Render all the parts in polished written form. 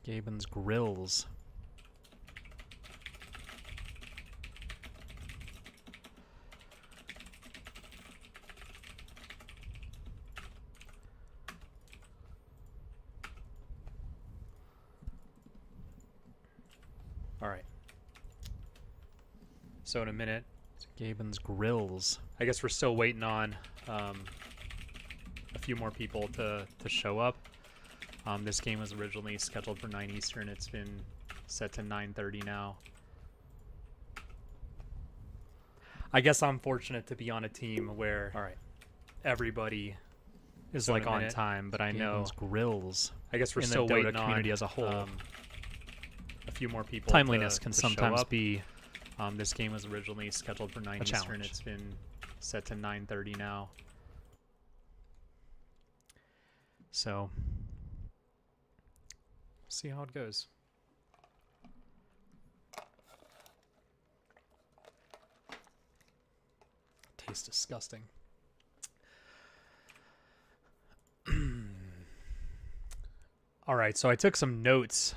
Gabens grills. All right. So in a minute, Gabens grills. I guess we're still waiting on a few more people to show up. This game was originally scheduled for 9 Eastern. It's been set to 9:30 now. I guess I'm fortunate to be on a team where, all right, everybody is like on time, but I know grills. I guess we're still waiting on community as a whole. A few more people. Timeliness can sometimes be. This game was originally scheduled for 9 Eastern. It's been set to 9:30 now. So, see how it goes. Tastes disgusting. All right, so I took some notes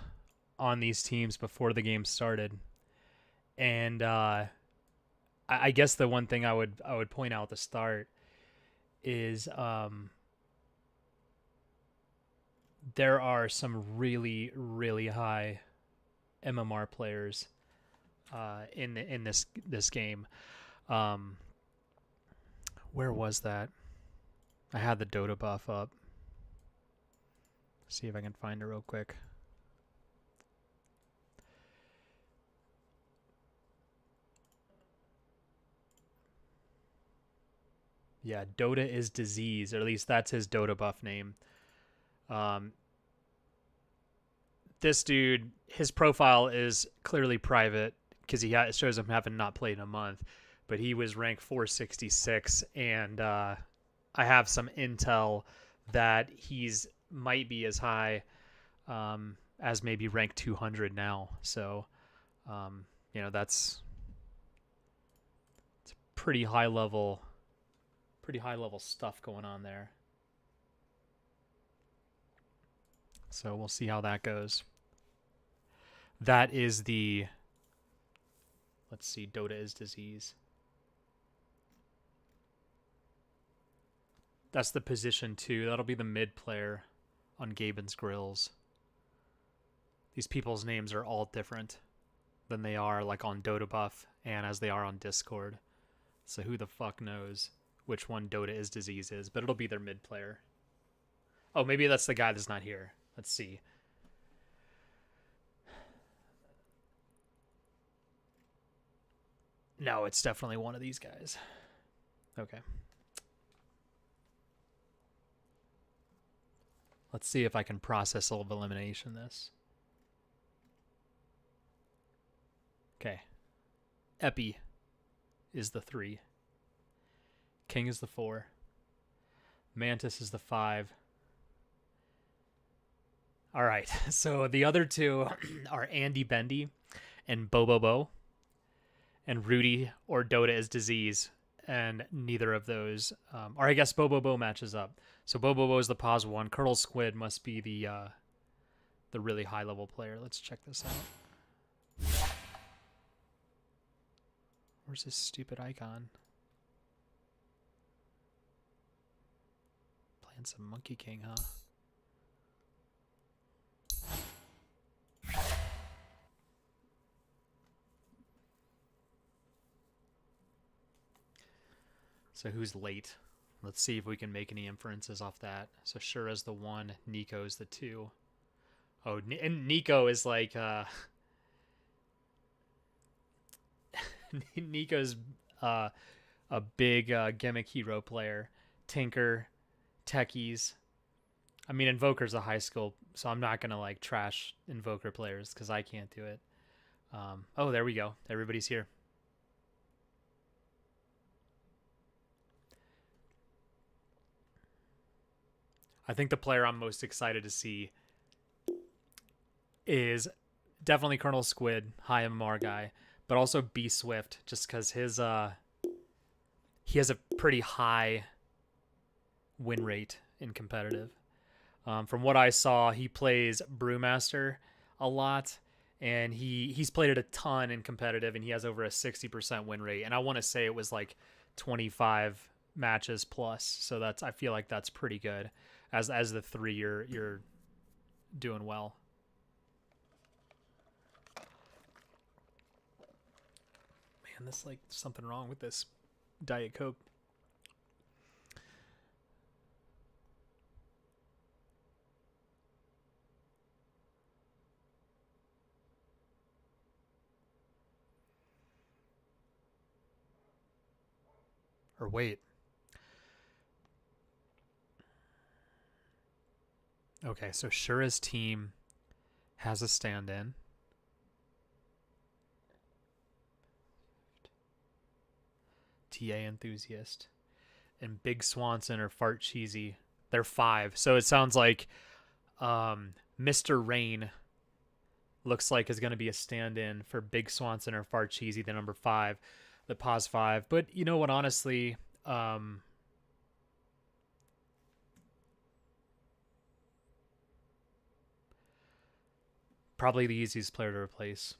on these teams before the game started, and I guess the one thing I would point out at the start is there are some really, really high MMR players in this game. Where was that? I had the Dota buff up. See if I can find it real quick. Yeah, Dota is disease, or at least that's his Dota buff name. This dude, his profile is clearly private because it shows him having not played in a month, but he was ranked 466, and I have some intel that he's might be as high as maybe rank 200 now. So, that's it's pretty high level stuff going on there. So we'll see how that goes. That is the, let's see, Dota is disease. That's the position 2. That'll be the mid player on Gabens Grills. These people's names are all different than they are like on Dota Buff and as they are on Discord. So who the fuck knows which one Dota is disease is, but it'll be their mid player. Oh, maybe that's the guy that's not here. Let's see. No, it's definitely one of these guys. Okay. Let's see if I can process of elimination this. Okay. Epii is the 3. King is the 4. Mantis is the 5. All right. So the other 2 are Andy Bendy and Bobobo. And Rudy or Dota is disease. And neither of those, or I guess Bobobo matches up. So Bobobo is the pause 1. Colonel Squid must be the really high level player. Let's check this out. Where's this stupid icon? Playing some Monkey King, huh? So who's late? Let's see if we can make any inferences off that. So Shura's the 1, Nico's the 2. Oh, and Nico is like Nico's a big gimmick hero player. Tinker, Techies. I mean, Invoker's a high school, so I'm not gonna like trash Invoker players because I can't do it. Oh, there we go. Everybody's here. I think the player I'm most excited to see is definitely Colonel Squid, high MMR guy, but also B Swift, just because his he has a pretty high win rate in competitive. From what I saw, he plays Brewmaster, a lot, and he's played it a ton in competitive, and he has over a 60% win rate. And I want to say it was like 25 matches plus. So that's, I feel like that's pretty good as the 3 you're doing well. Man, this like something wrong with this Diet Coke. Or wait. Okay, so Shura's team has a stand-in. TA Enthusiast. And Big Swanson or Fart Cheesy. They're 5. So it sounds like Mr. Rain looks like is going to be a stand-in for Big Swanson or Fart Cheesy, the number 5, the pos 5. But you know what, honestly, probably the easiest player to replace.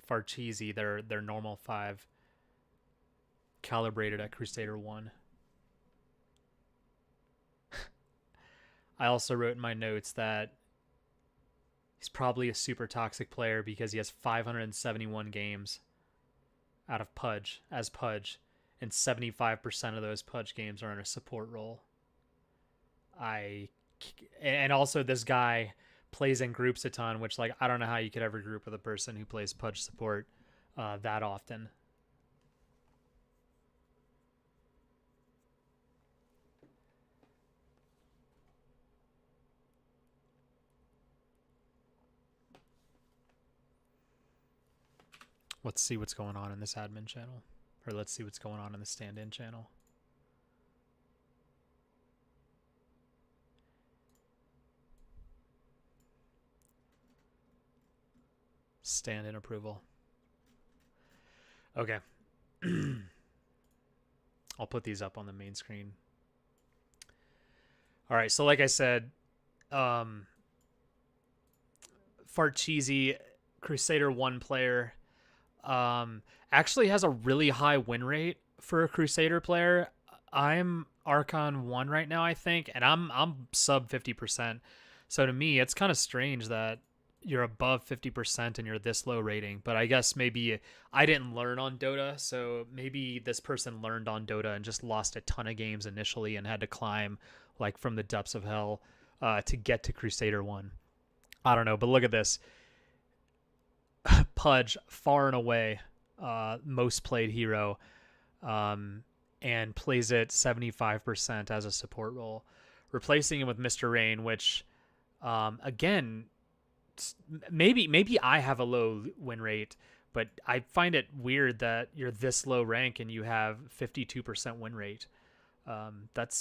Fart Cheesy, their normal 5, calibrated at Crusader 1. I also wrote in my notes that he's probably a super toxic player because he has 571 games out of Pudge as Pudge, and 75% of those Pudge games are in a support role. And also this guy plays in groups a ton, which like I don't know how you could ever group with a person who plays Pudge support that often. Let's see what's going on in this admin channel. Or let's see what's going on in the stand-in channel. Stand-in approval. Okay. I'll put these up on the main screen. All right, so like I said, Fart Cheesy, Crusader 1 player, actually has a really high win rate for a Crusader player. I'm Archon 1 right now, I think, and I'm sub 50%. So to me, it's kind of strange that you're above 50% and you're this low rating. But I guess maybe I didn't learn on Dota, so maybe this person learned on Dota and just lost a ton of games initially and had to climb like from the depths of hell to get to Crusader 1. I don't know, but look at this. Pudge, far and away most played hero, and plays it 75% as a support role. Replacing him with Mr. Rain, which, again, maybe I have a low win rate, but I find it weird that you're this low rank and you have 52% win rate. That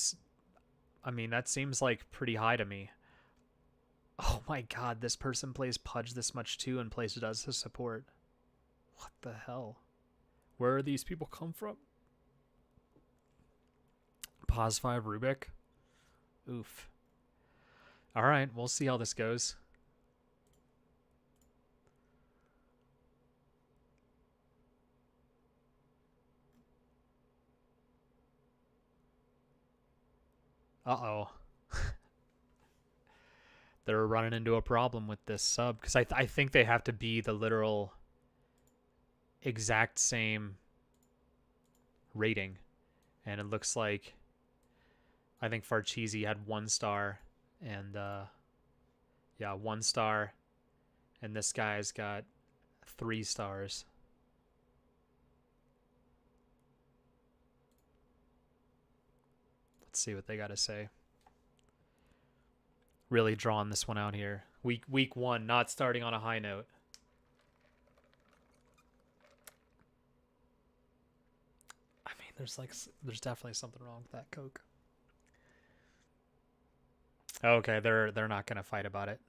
seems like pretty high to me. Oh my god, this person plays Pudge this much too and plays it as a support. What the hell? Where do these people come from? Pos 5 Rubik? Oof. Alright, we'll see how this goes. Uh-oh. They're running into a problem with this sub because I think they have to be the literal exact same rating, and it looks like I think Farcheesy had 1 star and 1 star, and this guy's got 3 stars. Let's see what they got to say. Really drawing this one out here. Week 1, not starting on a high note. I mean, there's definitely something wrong with that Coke. Okay, they're not gonna fight about it.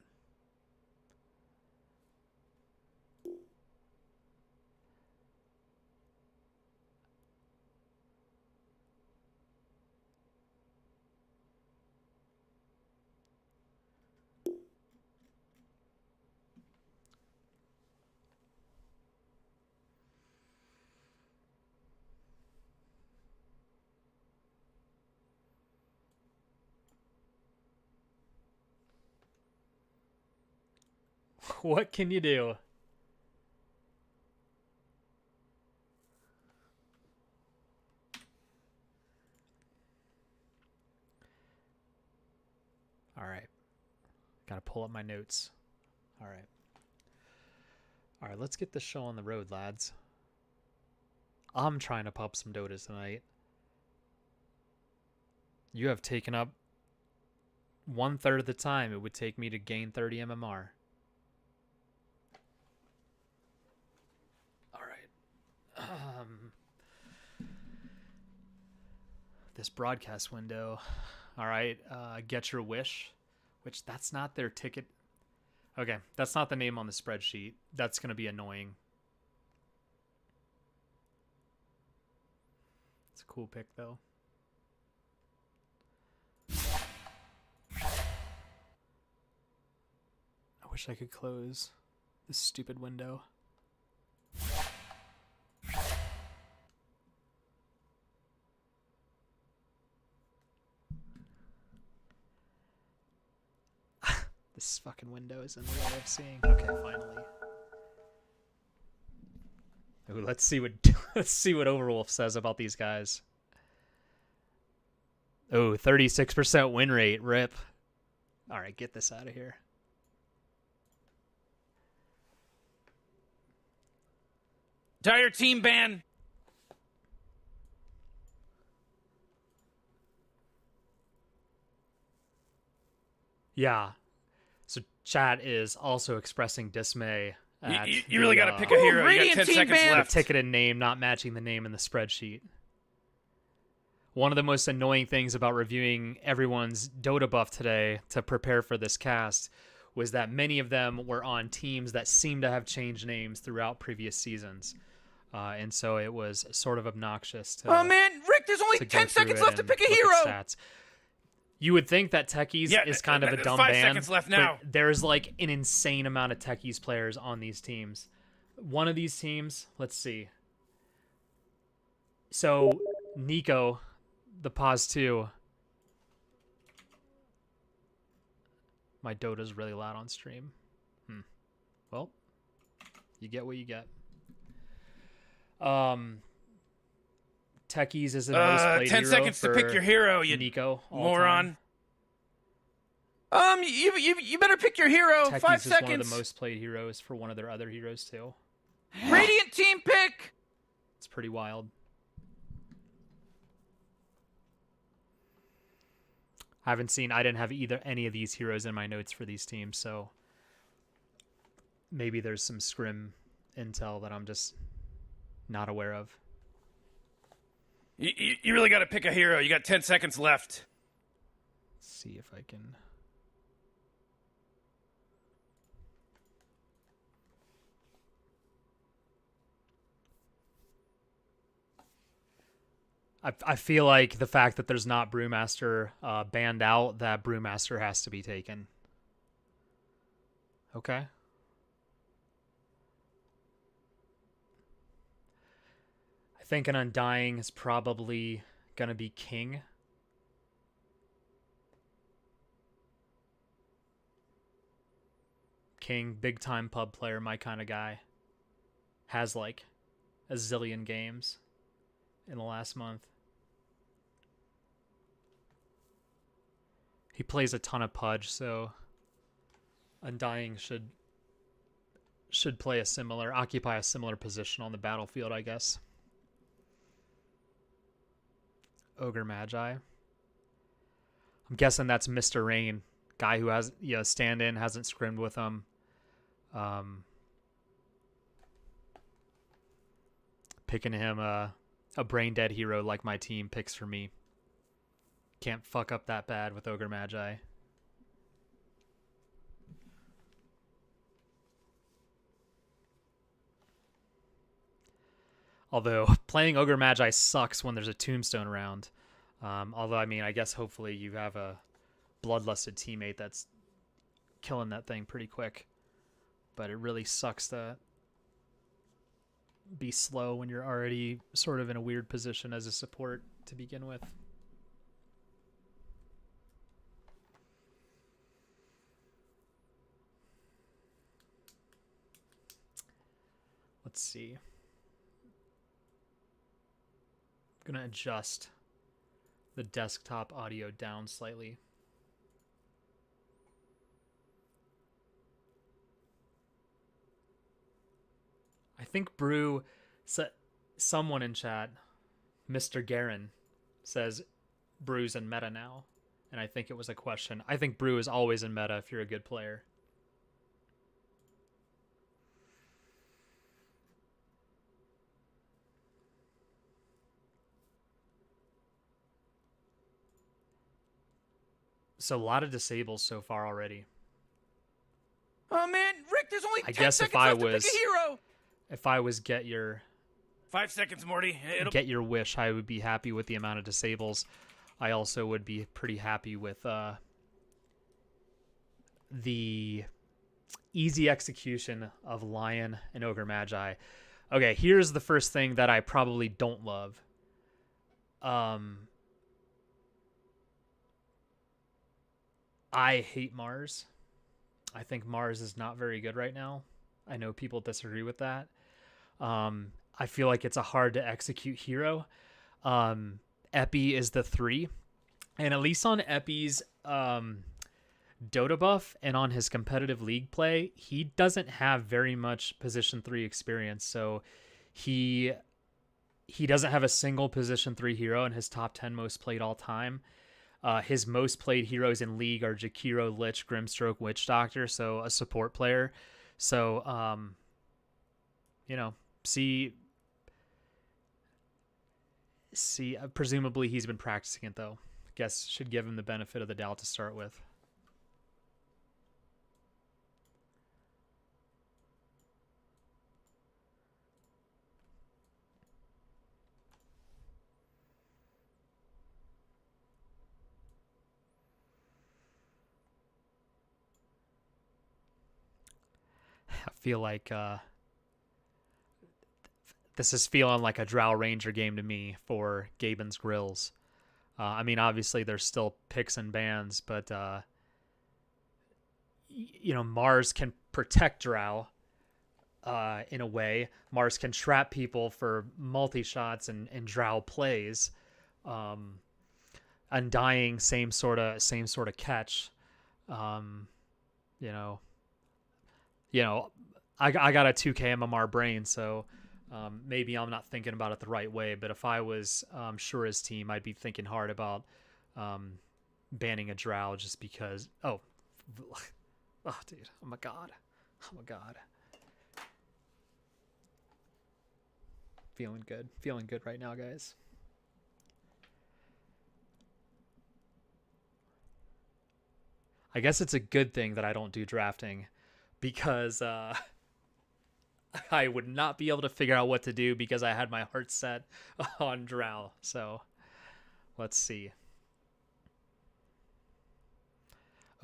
What can you do? All right. Got to pull up my notes. All right. All right, let's get this show on the road, lads. I'm trying to pop some Dotas tonight. You have taken up 1/3 of the time it would take me to gain 30 MMR. All right. This broadcast window. All right. Get Your Wish, which that's not their ticket. Okay, that's not the name on the spreadsheet. That's going to be annoying. It's a cool pick, though. I wish I could close this stupid window. This fucking window is in the way of seeing. Okay, finally. Ooh, let's see what Overwolf says about these guys. Oh, 36% win rate. Rip. All right, get this out of here. Entire team ban. Yeah. So chat is also expressing dismay. You really got to pick a hero. You got 10 seconds left. The ticket and name not matching the name in the spreadsheet. One of the most annoying things about reviewing everyone's Dota buff today to prepare for this cast was that many of them were on teams that seemed to have changed names throughout previous seasons. And so it was sort of obnoxious to... Oh, man, Rick, there's only 10 seconds left to pick a hero. Stats. You would think that Techies is kind of a dumb 5 ban, seconds left now. But there's like an insane amount of Techies players on these teams. One of these teams, let's see. So Nico, the pause 2. My Dota's really loud on stream. Well, you get what you get. Techies is the most played 10 hero seconds to pick your hero, you Nico, moron. You better pick your hero. Techies 5 is seconds. one of the most played heroes for one of their other heroes too. Radiant team pick. It's pretty wild. I didn't have any of these heroes in my notes for these teams, so maybe there's some scrim intel that I'm just not aware of. You really got to pick a hero. You got 10 seconds left. Let's see if I can... I feel like the fact that there's not Brewmaster banned out, that Brewmaster has to be taken. Okay. I think an Undying is probably going to be King. King, big time pub player, my kind of guy. Has like a zillion games in the last month. He plays a ton of Pudge, so Undying should occupy a similar position on the battlefield, I guess. Ogre Magi. I'm guessing that's Mr. Rain, guy who has stand-in, hasn't scrimmed with him. Picking him a brain dead hero like my team picks for me. Can't fuck up that bad with Ogre Magi. Although playing Ogre Magi sucks when there's a tombstone around. Although, I mean, I guess hopefully you have a bloodlusted teammate that's killing that thing pretty quick. But it really sucks to be slow when you're already sort of in a weird position as a support to begin with. Let's see. I'm going to adjust the desktop audio down slightly. I think someone in chat, Mr. Garen, says Brew's in meta now. And I think it was a question. I think Brew is always in meta if you're a good player. So a lot of disables so far already. Oh man, Rick, there's only I 10 guess seconds left to pick a hero. If I was get your 5 seconds, Morty. get your wish, I would be happy with the amount of disables. I also would be pretty happy with the easy execution of Lion and Ogre Magi. Okay, here's the first thing that I probably don't love. I hate Mars. I think Mars is not very good right now. I know people disagree with that. I feel like it's a hard to execute hero. Epii is the 3. And at least on Epi's Dota buff and on his competitive league play, he doesn't have very much position 3 experience. So he doesn't have a single position 3 hero in his top 10 most played all time. His most played heroes in league are Jakiro, Lich, Grimstroke, Witch Doctor, so a support player. So, presumably he's been practicing it, though. I guess should give him the benefit of the doubt to start with. I feel like this is feeling like a Drow Ranger game to me for Gabens Grills. I mean, obviously there's still picks and bans, but Mars can protect Drow in a way. Mars can trap people for multi-shots and Drow plays. Undying, same sort of catch. I got a 2k MMR brain, so maybe I'm not thinking about it the right way. But if I was Shura's team, I'd be thinking hard about banning a Drow just because. Oh, dude! Oh my god! Feeling good right now, guys. I guess it's a good thing that I don't do drafting, because I would not be able to figure out what to do because I had my heart set on Drow. So let's see.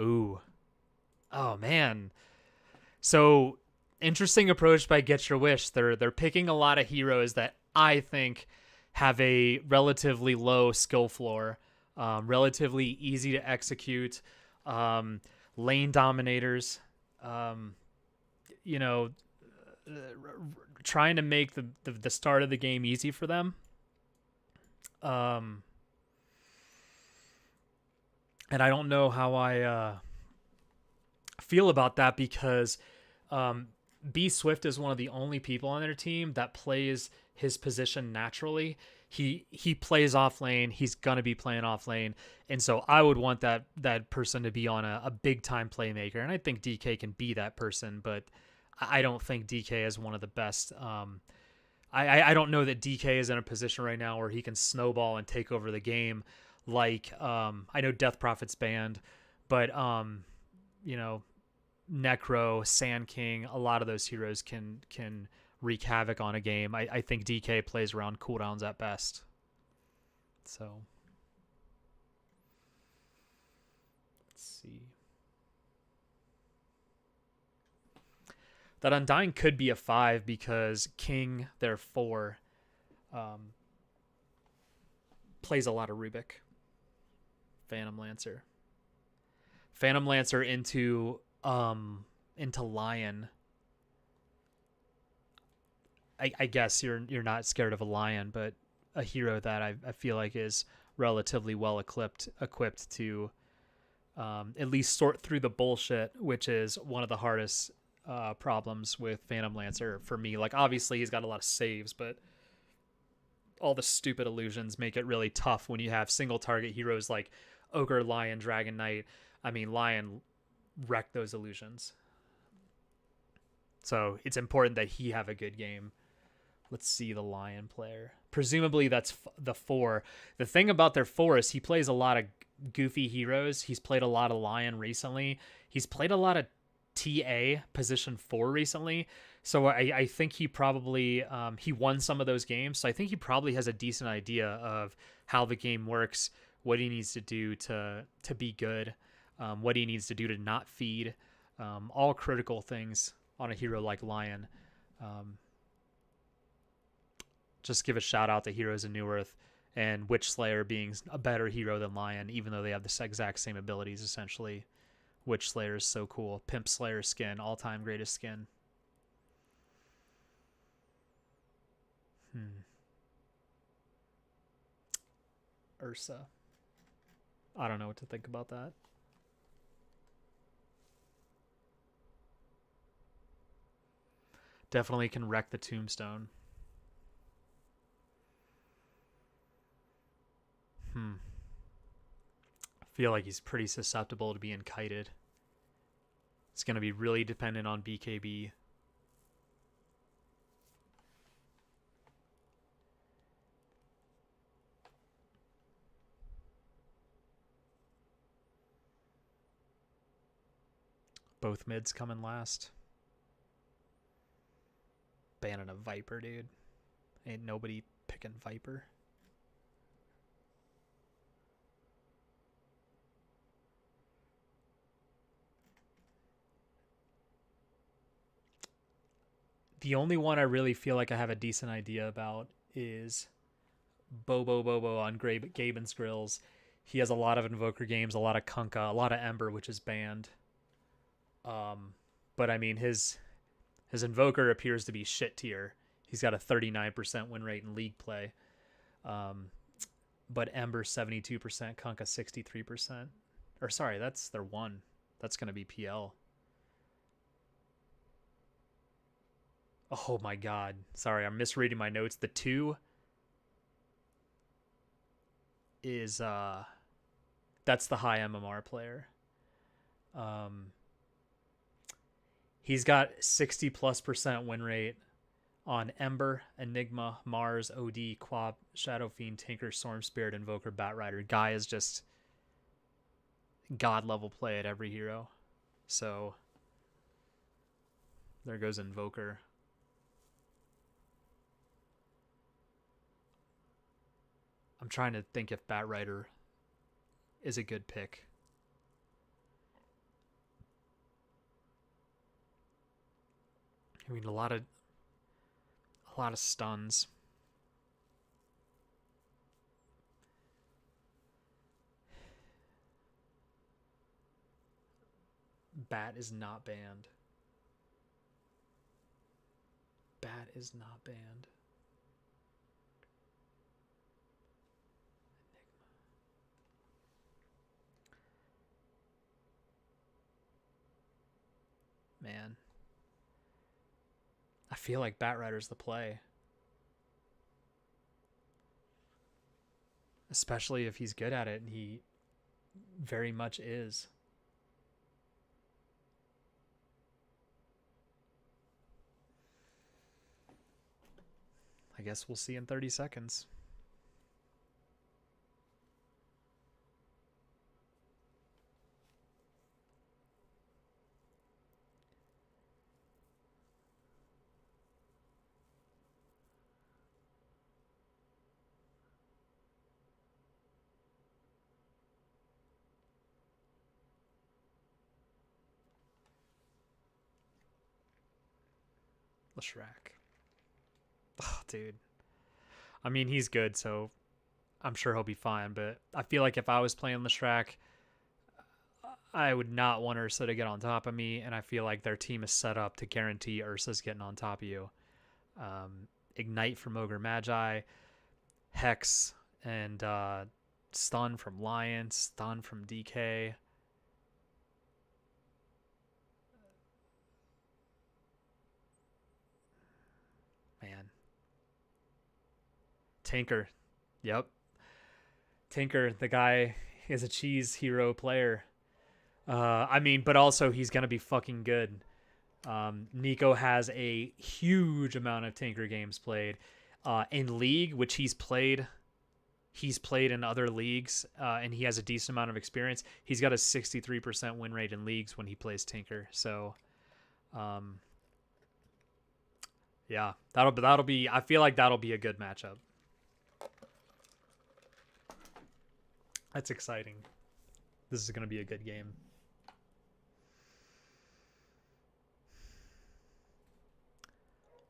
Ooh. Oh man. So interesting approach by Get Your Wish. They're picking a lot of heroes that I think have a relatively low skill floor, relatively easy to execute, lane dominators. Trying to make the start of the game easy for them. And I don't know how I feel about that, because B Swift is one of the only people on their team that plays his position naturally. He plays off lane. He's gonna be playing off lane, and so I would want that person to be on a big time playmaker. And I think DK can be that person, but I don't think DK is one of the best. I don't know that DK is in a position right now where he can snowball and take over the game. Like I know Death Prophet's banned, but Necro, Sand King, a lot of those heroes can wreak havoc on a game. I think DK plays around cooldowns at best. So let's see. That Undying could be a 5 because King, their 4, plays a lot of Rubik. Phantom Lancer into Lion. I guess you're not scared of a lion, but a hero that I feel like is relatively well equipped to at least sort through the bullshit, which is one of the hardest problems with Phantom Lancer for me. Like, obviously he's got a lot of saves, but all the stupid illusions make it really tough when you have single target heroes like Ogre, Lion, Dragon Knight. I mean, Lion wrecked those illusions. So it's important that he have a good game. Let's see the Lion player. Presumably that's the 4. The thing about their 4 is he plays a lot of goofy heroes. He's played a lot of Lion recently. He's played a lot of TA position 4 recently. So I think he probably he won some of those games. So I think he probably has a decent idea of how the game works, what he needs to do to be good, what he needs to do to not feed, all critical things on a hero like Lion. Just give a shout out to Heroes of Newerth and Witch Slayer being a better hero than Lion, even though they have the exact same abilities essentially. Witch Slayer is so cool. Pimp Slayer skin, all-time greatest skin. Ursa. I don't know what to think about that. Definitely can wreck the tombstone. I feel like he's pretty susceptible to being kited. It's going to be really dependent on BKB. Both mids coming last. Banning a Viper, dude. Ain't nobody picking Viper. The only one I really feel like I have a decent idea about is Bobo on Gabens Grills. He has a lot of Invoker games, a lot of Kunkka, a lot of Ember, which is banned. But I mean, his Invoker appears to be shit tier. He's got a 39% win rate in league play. But Ember 72%, Kunkka 63%. Or sorry, that's their 1. That's going to be PL. Oh my god. Sorry, I'm misreading my notes. The 2 is that's the high MMR player. He's got 60+% win rate on Ember, Enigma, Mars, OD, Quab, Shadow Fiend, Tinker, Storm Spirit, Invoker, Batrider. Guy is just god level play at every hero. So there goes Invoker. I'm trying to think if Batrider is a good pick. I mean, a lot of stuns. Bat is not banned. Bat is not banned. Man. I feel like Batrider's the play. Especially if he's good at it, and he very much is. I guess we'll see in 30 seconds. Leshrac. Oh, dude. I mean, he's good, so I'm sure he'll be fine, but I feel like if I was playing Leshrac, I would not want Ursa to get on top of me, and I feel like their team is set up to guarantee Ursa's getting on top of you. Ignite from Ogre Magi, Hex and Stun from Lion, Stun from DK. Man. Tinker. Yep. Tinker, the guy is a cheese hero player. I mean, but also he's going to be fucking good. Nico has a huge amount of Tinker games played. In League, which he's played in other leagues, and he has a decent amount of experience. He's got a 63% win rate in leagues when he plays Tinker. So, yeah, that'll be. I feel like that'll be a good matchup. That's exciting. This is going to be a good game.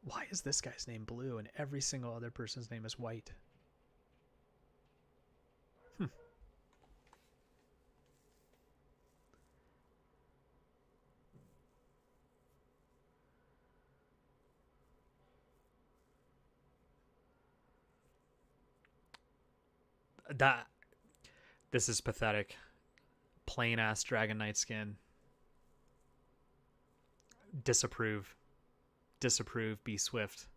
Why is this guy's name blue and every single other person's name is white? This is pathetic. Plain ass Dragon Knight skin. Disapprove. Be swift.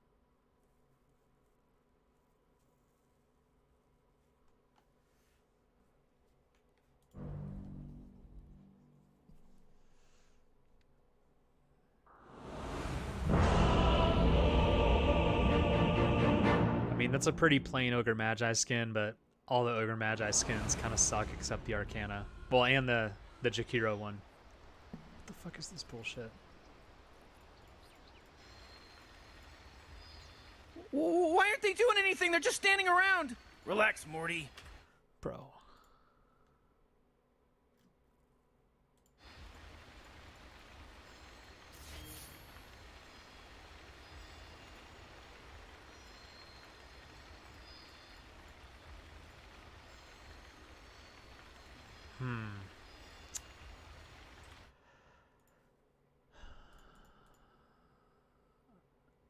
I mean, that's a pretty plain Ogre Magi skin, but all the Ogre Magi skins kind of suck except the Arcana. Well, and the Jakiro one. What the fuck is this bullshit? Why aren't they doing anything? They're just standing around. Relax, Morty. Bro.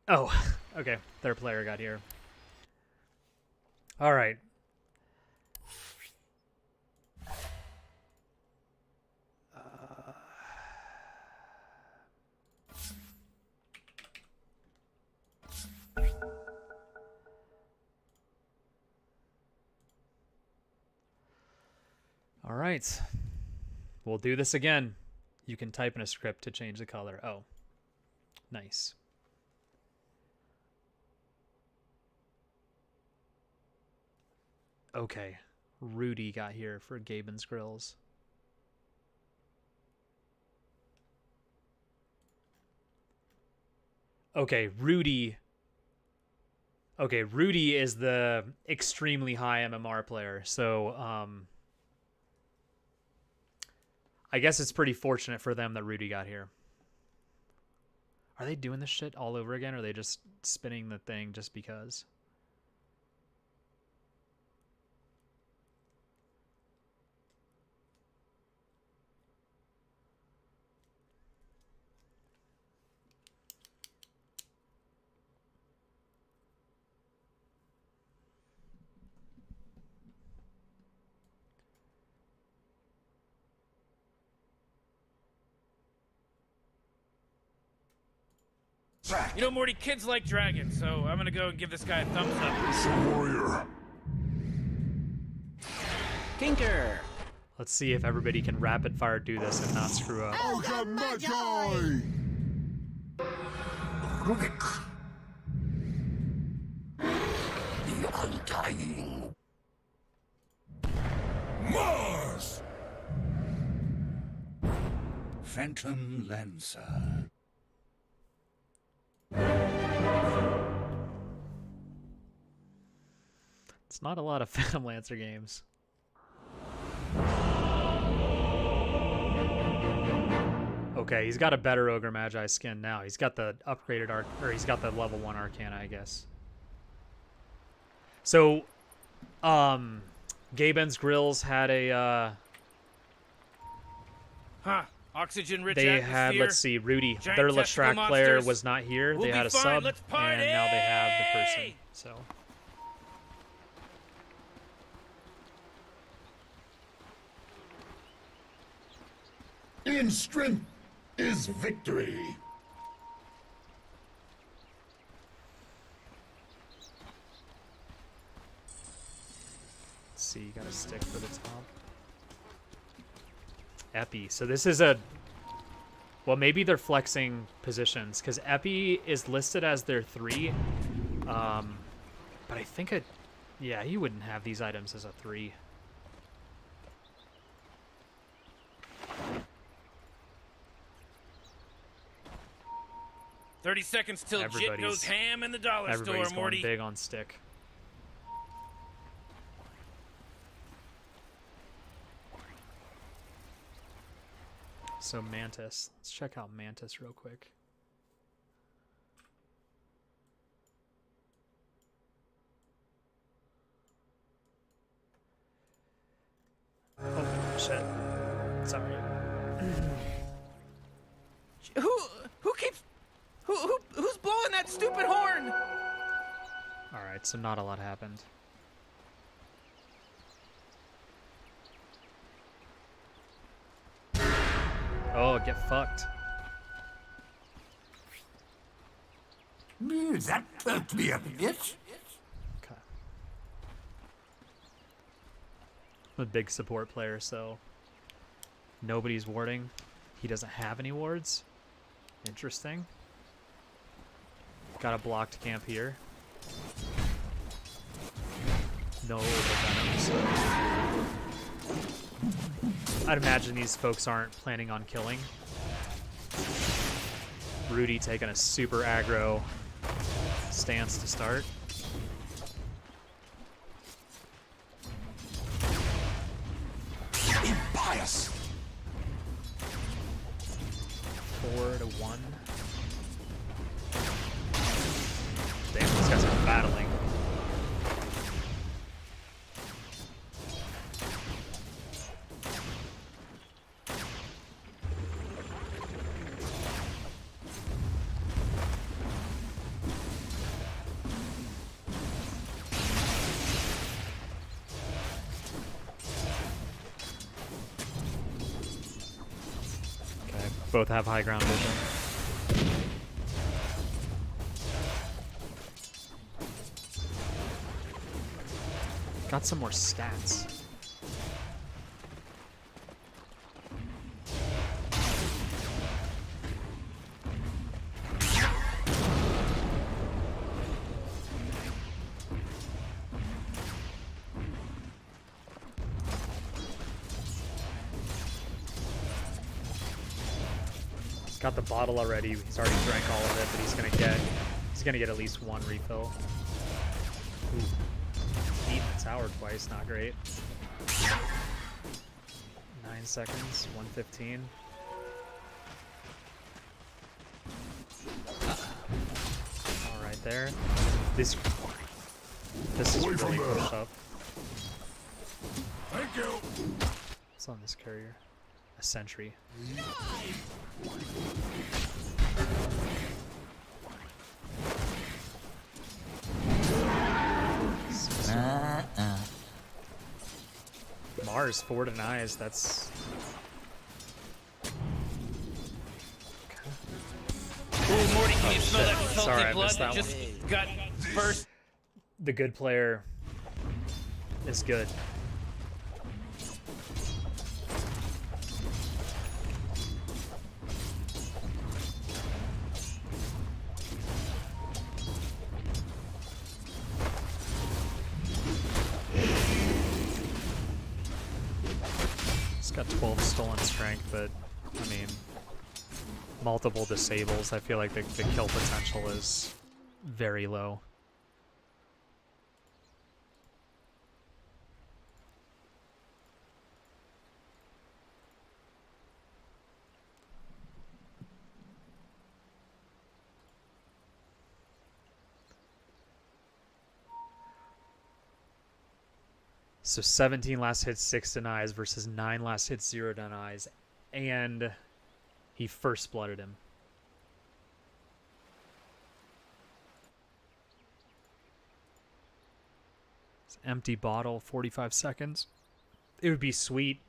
Oh, okay. Their player got here. All right. All right. We'll do this again. You can type in a script to change the color. Oh, nice. Okay, Rudy got here for Gabens Grills. Okay, Rudy. Okay, Rudy is the extremely high MMR player, so I guess it's pretty fortunate for them that Rudy got here. Are they doing this shit all over again, or are they just spinning the thing just because? You know, Morty, kids like dragons, so I'm gonna go and give this guy a thumbs up. Warrior. Tinker. Let's see if everybody can rapid fire do this and not screw up. Ogre Magi! Rick. The Undying. Mars! Phantom Lancer. It's not a lot of Phantom Lancer games. Okay, he's got a better Ogre Magi skin now. He's got the upgraded he's got the level 1 Arcana, I guess. So, Gabens Grills had a, Huh. Oxygen-rich They atmosphere. had, let's see, Rudy. Giant Their testicle Lestrak player monsters. was not here. We'll they be had a fine. sub, Let's party! and now they have the person. So In strength is victory. let's see, you got a stick for the top. Epii. So this is a... Well, maybe they're flexing positions, because Epii is listed as their 3. But I think it... Yeah, he wouldn't have these items as a 3. "30 seconds till Jit goes ham in the dollar store, Everybody's Morty." going big on stick. So Mantis. Let's check out Mantis real quick. Oh, shit. Sorry. Who's blowing that stupid horn? Alright, so not a lot happened. Oh, get fucked. That hurt me a bit. Okay. I'm a big support player, so nobody's warding. He doesn't have any wards. Interesting. Got a blocked camp here. No Venoms. I'd imagine these folks aren't planning on killing. Rudy taking a super aggro stance to start. Impious. 4-1. Damn, these guys are battling. Okay, both have high ground vision. Got some more stats. He's got the bottle already. He's already drank all of it, but he's gonna get at least one refill. Ooh. Beating the tower twice, not great. 9 seconds, 115. All right there. This is really pushed up. Thank you. What's on this carrier? A sentry. Mars 4 denies. That's Ooh, Morty, can you smell that shit. salty Sorry, I blood missed that just one. got burst? the good player is good. It's got 12 stolen strength, but I mean, multiple disables. I feel like the kill potential is very low. So 17 last hits, 6 denies versus 9 last hits, 0 denies. And He first blooded him. It's an empty bottle, 45 seconds. It would be sweet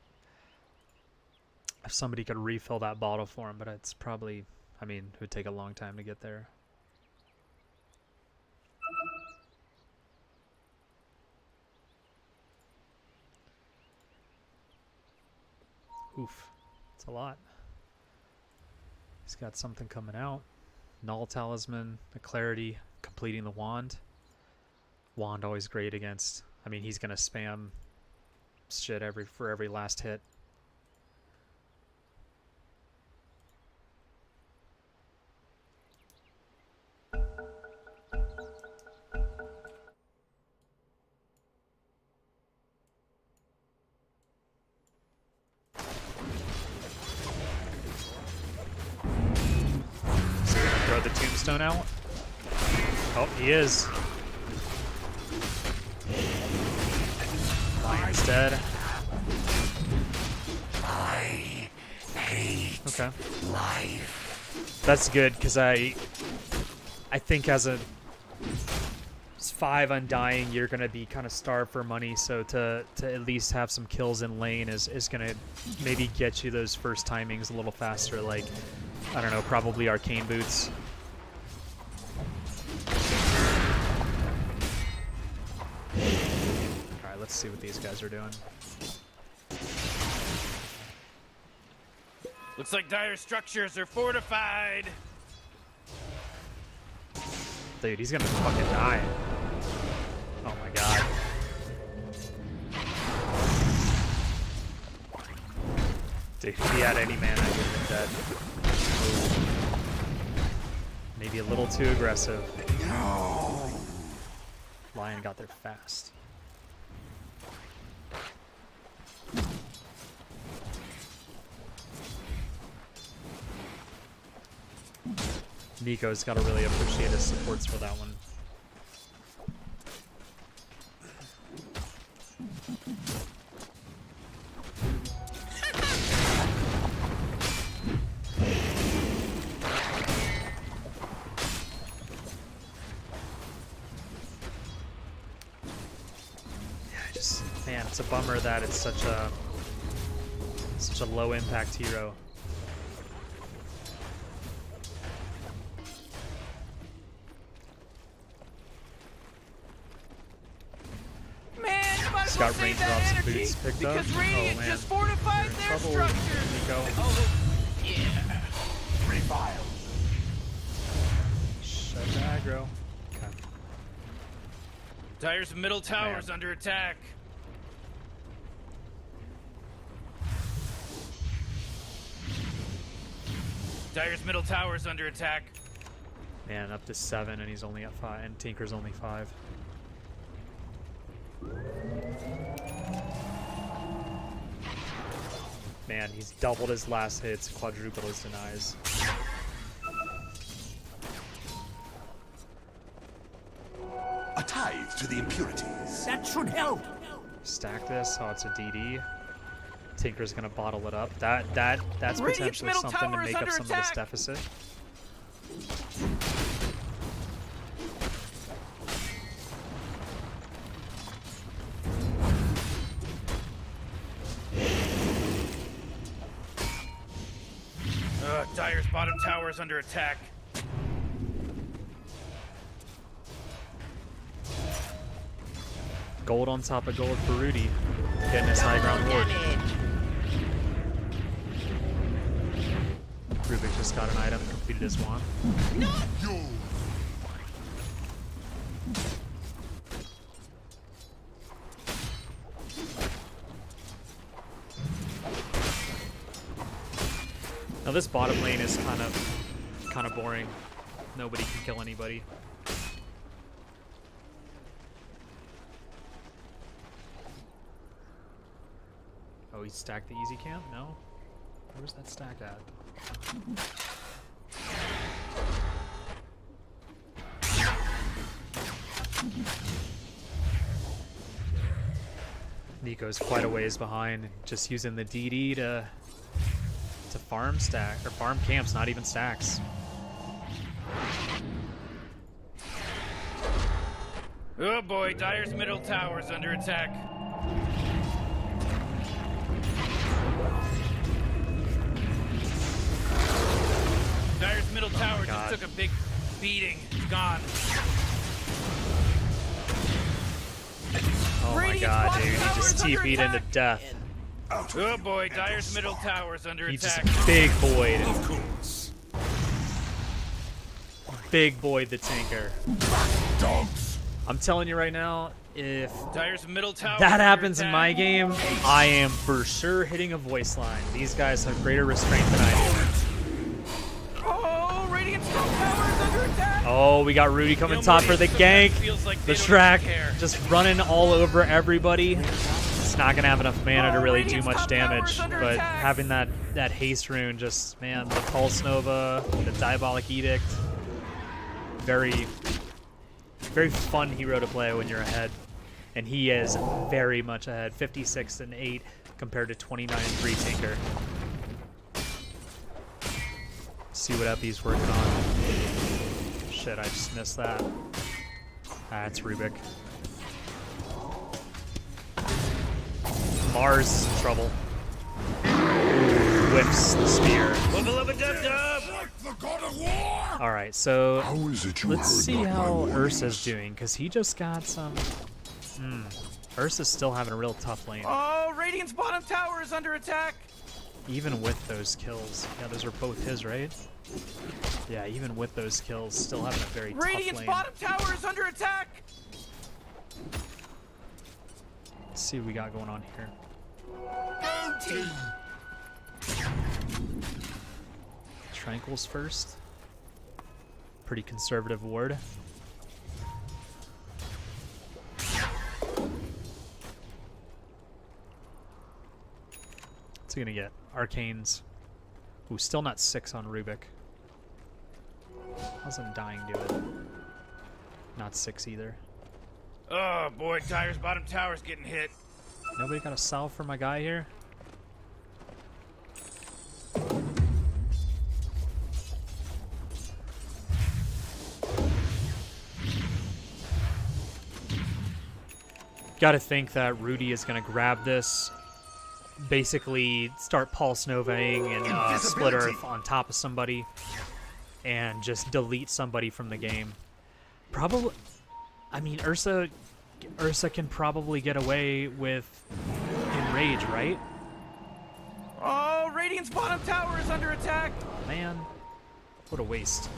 if somebody could refill that bottle for him, but it's probably, I mean, it would take a long time to get there. Oof. It's a lot. He's got something coming out. Null Talisman, a Clarity, completing the Wand. Wand always great against... I mean, he's going to spam shit for every last hit. Throw the tombstone out. Oh, he is. Lion's dead. I hate Okay. life. That's good, because I think as a 5 Undying, you're going to be kind of starved for money, so to at least have some kills in lane is going to maybe get you those first timings a little faster, like, I don't know, probably Arcane Boots. Alright, let's see what these guys are doing. Looks like dire structures are fortified. Dude, he's gonna fucking die. Oh my god. Dude, if he had any mana, he would have been dead. Maybe a little too aggressive. No. Lion got there fast. Nico's got to really appreciate his supports for that one. Man, it's a bummer that it's such a low impact hero. Man, you might He's as well got save raindrops that and energy boots picked up. because Oh Radiant man, just fortified you're in their trouble, structures. Nico. Oh, yeah. Revile. Shut the aggro. Okay. Dire's middle tower's under attack. Dire's middle tower's under attack. Man, up to 7 and he's only at 5, and Tinker's only 5. Man, he's doubled his last hits, quadrupled his denies. A tithe to the impurities. That should help. Stack this, oh, it's a DD. Tinker's gonna bottle it up. That's Radiant's potentially middle something to tower is make up under some of this attack. deficit. Dire's bottom tower is under attack. Gold on top of gold for Rudy. Getting his high ground ward. Rubik just got an item, completed his wand. You. Now this bottom lane is kind of boring. Nobody can kill anybody. Oh, he stacked the easy camp? No? Where's that stack at? Nico's quite a ways behind, just using the DD to to farm stack or farm camps, not even stacks. Oh boy, Dire's middle tower is under attack. Dire's middle tower just took a big beating. It's gone. Oh my god, dude. He just TP'd into death. Oh boy, Dire's middle tower is under He just attack. big boyed. Of course. Big boyed the tanker. Dogs. I'm telling you right now, if Dire's middle tower that is under happens in attack. my game, I am for sure hitting a voice line. These guys have greater restraint than I do. Oh, Radiant's middle tower is under attack. Oh, we got Rudy coming top for the gank. The Shrek just running all over everybody. It's not gonna have enough mana to really do much damage, but having that haste rune, just man, the Pulse Nova, the Diabolic Edict, very fun hero to play when you're ahead, and he is very much ahead. 56 and 8 compared to 29 and 3 Tinker. See what Epi's working on. Shit, I just missed that. It's Rubik. Mars is in trouble. Whiffs the spear. Alright, so let's see how Ursa's doing, because he just got some... Ursa's still having a real tough lane. Oh, Radiant's bottom tower is under attack. Even with those kills. Yeah, those are both his, right? Yeah, even with those kills, still having a very tough Radiant's lane. bottom tower is under attack. Let's see what we got going on here. Tranquils first. Pretty conservative ward. What's he gonna get? Arcanes. Ooh, still not 6 on Rubik. How's Undying doing? Not 6 either. Oh boy, Dire's bottom tower's getting hit. Nobody got a salve for my guy here? Gotta think that Rudy is gonna grab this, basically start Pulse Novaing and Split Earth on top of somebody, and just delete somebody from the game. Probably, I mean, Ursa can probably get away with Enrage, right? Oh, Radiant's bottom tower is under attack. Man, what a waste.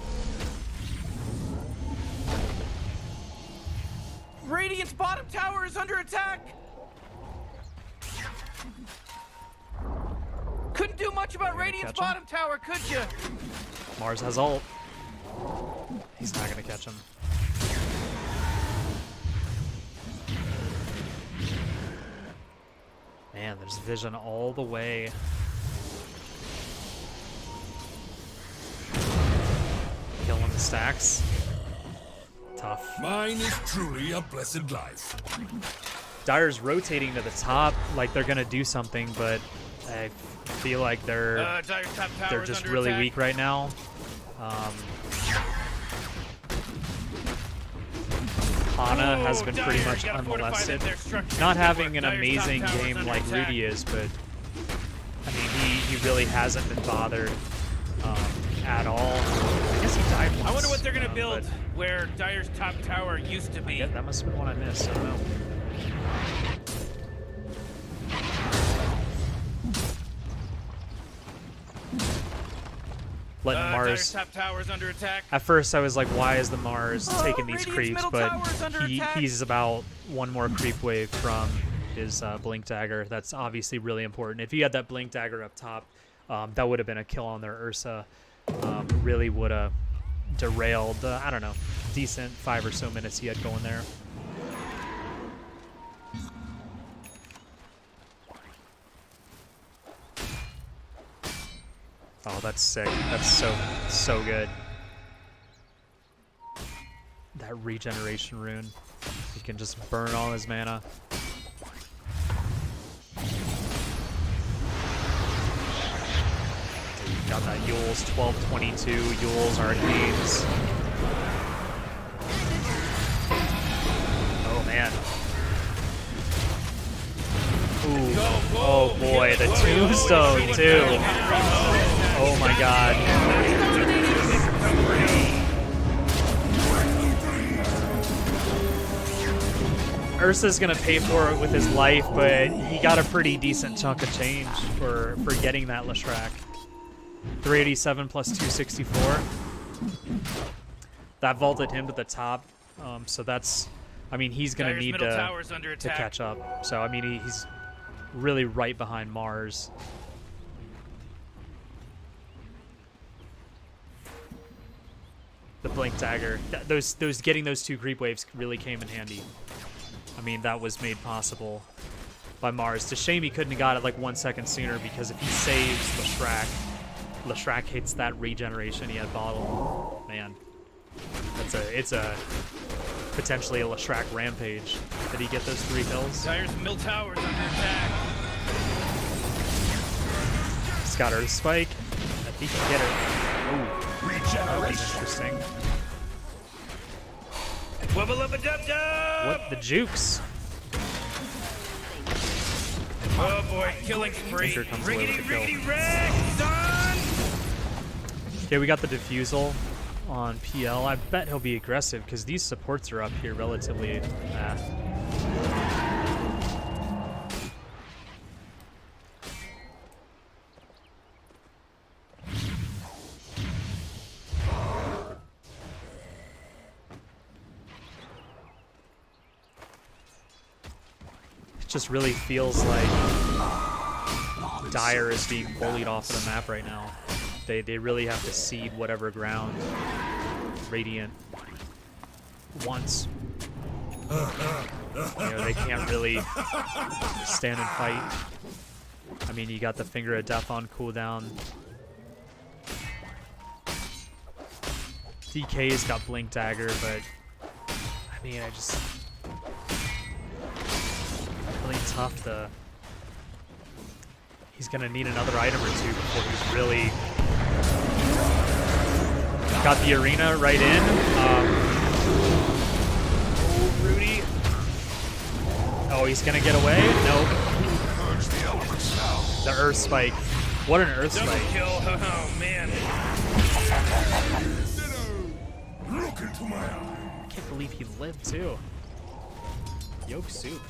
Radiant's bottom tower is under attack. Couldn't do much about Radiant's catch him? bottom tower, could you? Mars has ult. He's not gonna catch him. Man, there's vision all the way. Killing the stacks. Tough. Mine is truly a blessed life. Dire's rotating to the top like they're gonna do something, but I feel like Dire's top tower they're is just under really attack. weak right now. Hana has been pretty Dire, much you gotta fortify unmolested. their structure. Not having an Dire's top amazing tower's game under like attack. Rudy is, but I mean he really hasn't been bothered at all. I guess he died once. I wonder what they're gonna build but where Dire's top tower used to be. yeah, that must have been one I missed. I don't know. Letting Dire's Mars. top tower is under attack. At first, I was like, "Why is the Mars taking these Radiant's creeps?" middle But tower is under attack. he's about one more creep wave from his Blink Dagger. That's obviously really important. If he had that Blink Dagger up top, that would have been a kill on their Ursa. Really would have derailed. I don't know, decent 5 or so minutes he had going there. Oh, that's sick. That's so good. That regeneration rune. He can just burn all his mana. Got that Yules 1222, Yules Arcanes. Oh man. Ooh. Oh boy, the tombstone too. Oh my god. Ursa's gonna pay for it with his life, but he got a pretty decent chunk of change for getting that Leshrac. 387 plus 264. That vaulted him to the top, so that's, I mean, he's gonna need to catch up. So I mean, he's really right behind Mars. The Blink Dagger, those getting those 2 creep waves really came in handy. I mean, that was made possible by Mars. It's a shame he couldn't have got it like 1 second sooner, because if he saves Leshrac hits that regeneration he had bottled. Man, it's a potentially a Leshrac rampage. Did he get those 3 kills? Dyer's middle tower's under attack. He's got Earth Spike. If he can get it. Ooh, that would be interesting. Wubba lubba dub dub! What the jukes? Oh boy, killing spree. Tinker comes away with the kill. Riggedy wreck, son! Okay, we got the Diffusal on PL. I bet he'll be aggressive because these supports are up here relatively. It just really feels like Dyer is being bullied off of the map right now. They really have to cede whatever ground Radiant wants. You know, they can't really stand and fight. I mean, you got the Finger of Death on cooldown. DK's got Blink Dagger, but I mean, really tough to. He's gonna need another item or 2 before he's really got the arena right in. Oh, Rudy. Oh, he's gonna get away? Nope. The Earth Spike. What an Earth Spike. Double kill. Oh man. Look into my eye. I can't believe he lived too. Yolk soup.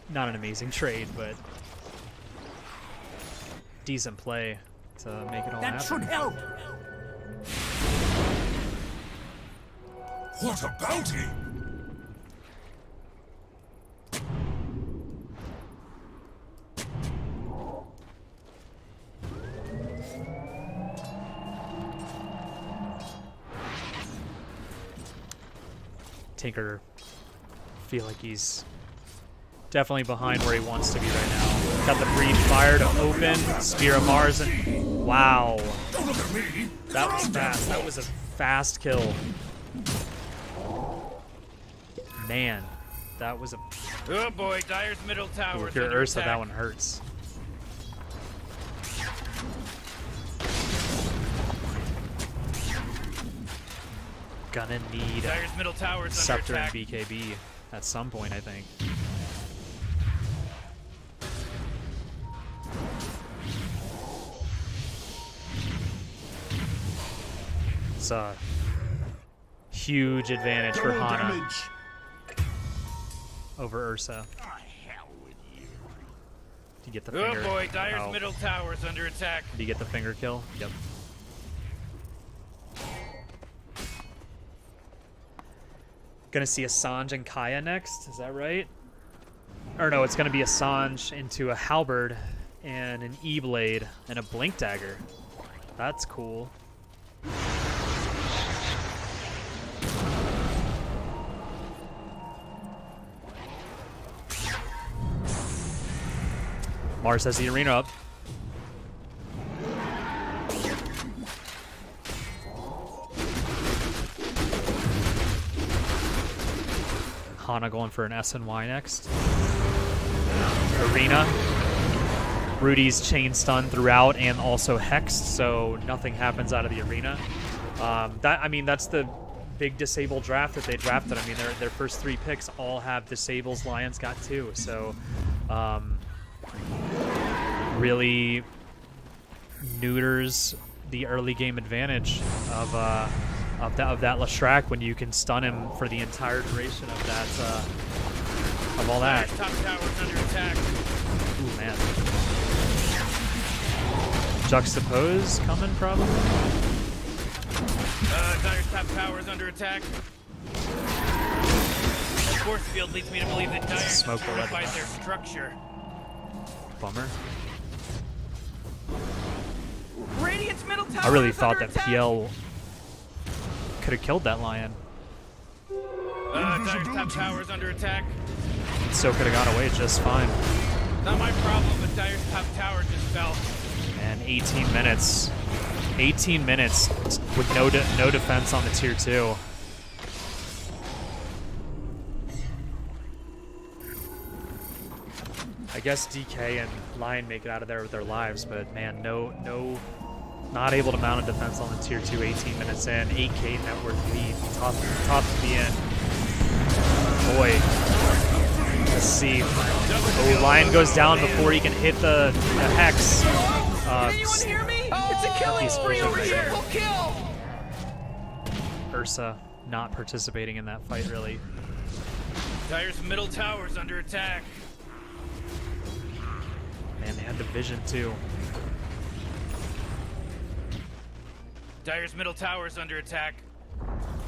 Not an amazing trade, but decent play to make it all happen. That should help. What a bounty! Tinker feel like he's definitely behind where he wants to be right now. Got the Breed Fire to open, Spear of Mars, and wow. That was fast. That was a fast kill. Man, that was a... Oh boy, Dyer's middle tower. If you're Ursa, that one hurts. Gonna need Dyer's middle tower's Scepter under and attack. BKB at some point, I think. It's a huge advantage for Hana over Ursa. Do you get the finger? Oh boy, Dyer's middle tower's under attack. Do you get the finger kill? Yep. Gonna see Assange and Kaya next, is that right? Or no, it's gonna be Assange into a halberd and an E-blade and a Blink Dagger. That's cool. Mars has the arena up. Hana going for an SNY next. Arena. Rudy's chain stun throughout and also hexed, so nothing happens out of the arena. That's the big disable draft that they drafted. I mean, their first 3 picks all have disables. Lions got 2, so really neuters the early game advantage of that Leshrac when you can stun him for the entire duration of that of all that. Top tower's under attack. Ooh, man. Juxtapose coming probably. Dyer's top tower is under attack. Force field leads me to believe that Dyer's Smoke fortified their structure. Bummer. Radiant's middle tower I really is thought under that attack. PL could have killed that Lion. Dyer's top tower is under attack. So could have got away just fine. Not my problem, but Dyer's top tower just fell. And 18 minutes. 18 minutes with no defense on the tier 2. I guess DK and Lion make it out of there with their lives, but man, not able to mount a defense on the tier 2 18 minutes in. 8k net worth lead. Tough to be in. Boy. Let's see. Oh, Lion goes down before he can hit the hex. Anyone hear me? It's a killing spree over here. Triple kill. Ursa not participating in that fight really. Dyer's middle tower's under attack. Man, they had the vision too. Dyer's middle tower's under attack.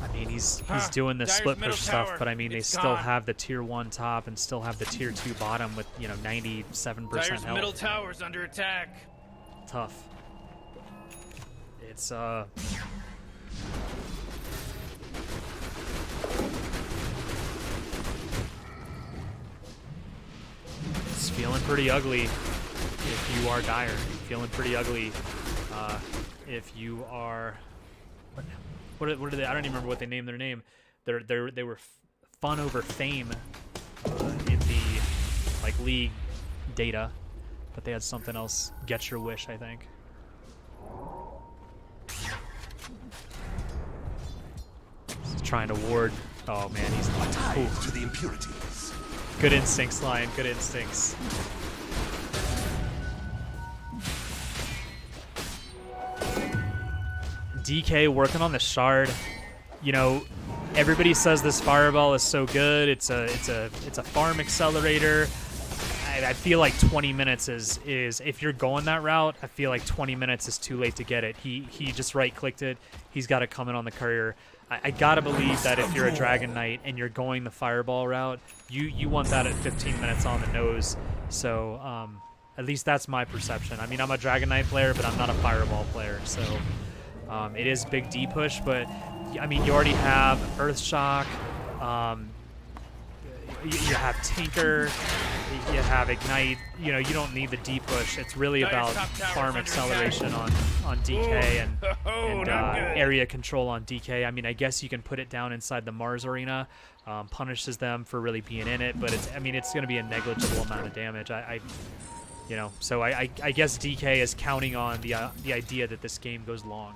I mean, he's doing the Dyer's split middle push stuff, tower. but I mean, they It's still gone. have the tier 1 top and still have the tier 2 bottom with 97% Dyer's health. middle tower's under attack. Tough. It's it's feeling pretty ugly if you are Dyer. Feeling pretty ugly if you are what are they? I don't even remember what they named their name. They were fun over fame in the league data, but they had something else. Get your wish, I think. He's trying to ward. Oh man, he's Tied to the impurities. good instincts, Lion. Good instincts. DK working on the shard. Everybody says this fireball is so good. It's a farm accelerator. I feel like 20 minutes is if you're going that route, I feel like 20 minutes is too late to get it. He just right clicked it. He's got it coming on the courier. I gotta believe that if you're a Dragon Knight and you're going the fireball route, you want that at 15 minutes on the nose. So at least that's my perception. I mean, I'm a Dragon Knight player, but I'm not a fireball player. So it is big D push, but I mean, you already have Earthshock. You have Tinker. You have Ignite. You don't need the D push. It's really about farm acceleration on DK and area control on DK. I mean, I guess you can put it down inside the Mars arena. Punishes them for really being in it, but it's going to be a negligible amount of damage. So I guess DK is counting on the idea that this game goes long.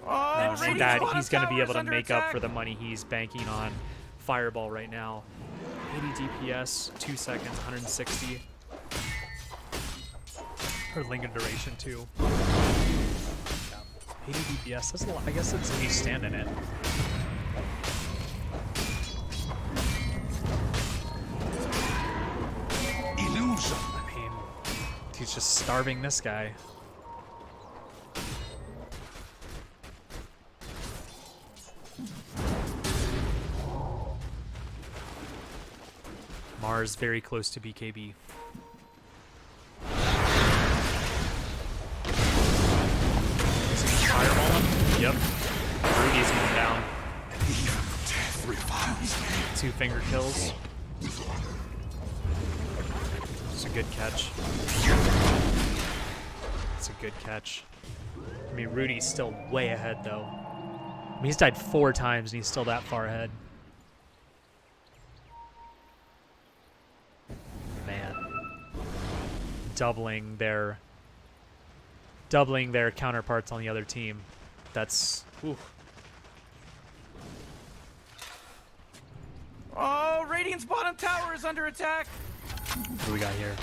And that he's going to be able to make up for the money he's banking on Fireball right now. 80 DPS, 2 seconds, 160. Her linger duration too. Yeah. 80 DPS, that's a lot. I guess it's if you stand in it. Illusion. I mean, he's just starving this guy. Mars very close to BKB. Is he fireballing? Yep. Rudy's going down. Death reviles. 2 finger kills. It's a good catch. It's a good catch. I mean, Rudy's still way ahead, though. I mean, he's died 4 times, and he's still that far ahead. Man. doubling their counterparts on the other team. That's oof. Oh, Radiant's bottom tower is under attack. What do we got here?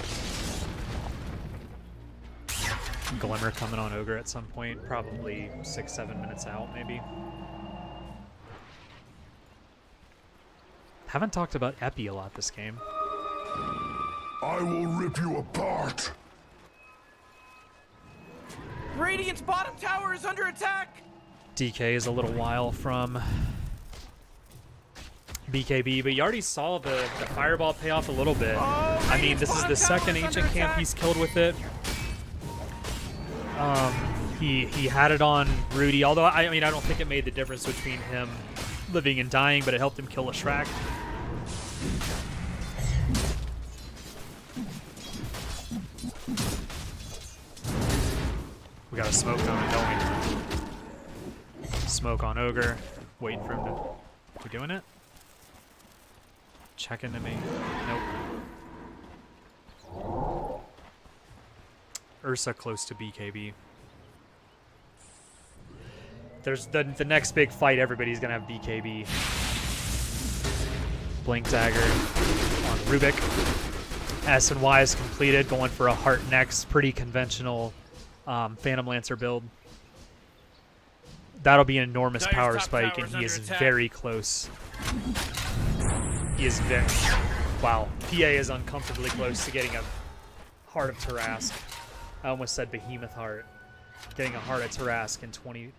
Glimmer coming on Ogre at some point, probably 6-7 minutes out, maybe. Haven't talked about Epii a lot this game. I will rip you apart. Radiant's bottom tower is under attack. DK is a little while from BKB, but you already saw the fireball pay off a little bit. I mean, this is the second ancient camp he's killed with it. He had it on Rudy, although I mean I don't think it made the difference between him living and dying, but it helped him kill a Shrek. We got a smoke coming, don't we? Smoke on Ogre, waiting for him to. We doing it? Check into me. Nope. Ursa close to BKB. There's the next big fight. Everybody's gonna have BKB. Blink dagger on Rubik. S and Y is completed. Going for a heart next. Pretty conventional Phantom Lancer build. That'll be an enormous power spike, and he is very close. He is very. Wow. PA is uncomfortably close to getting a Heart of Tarask. I almost said Behemoth Heart. Getting a Heart of Tarask in 20,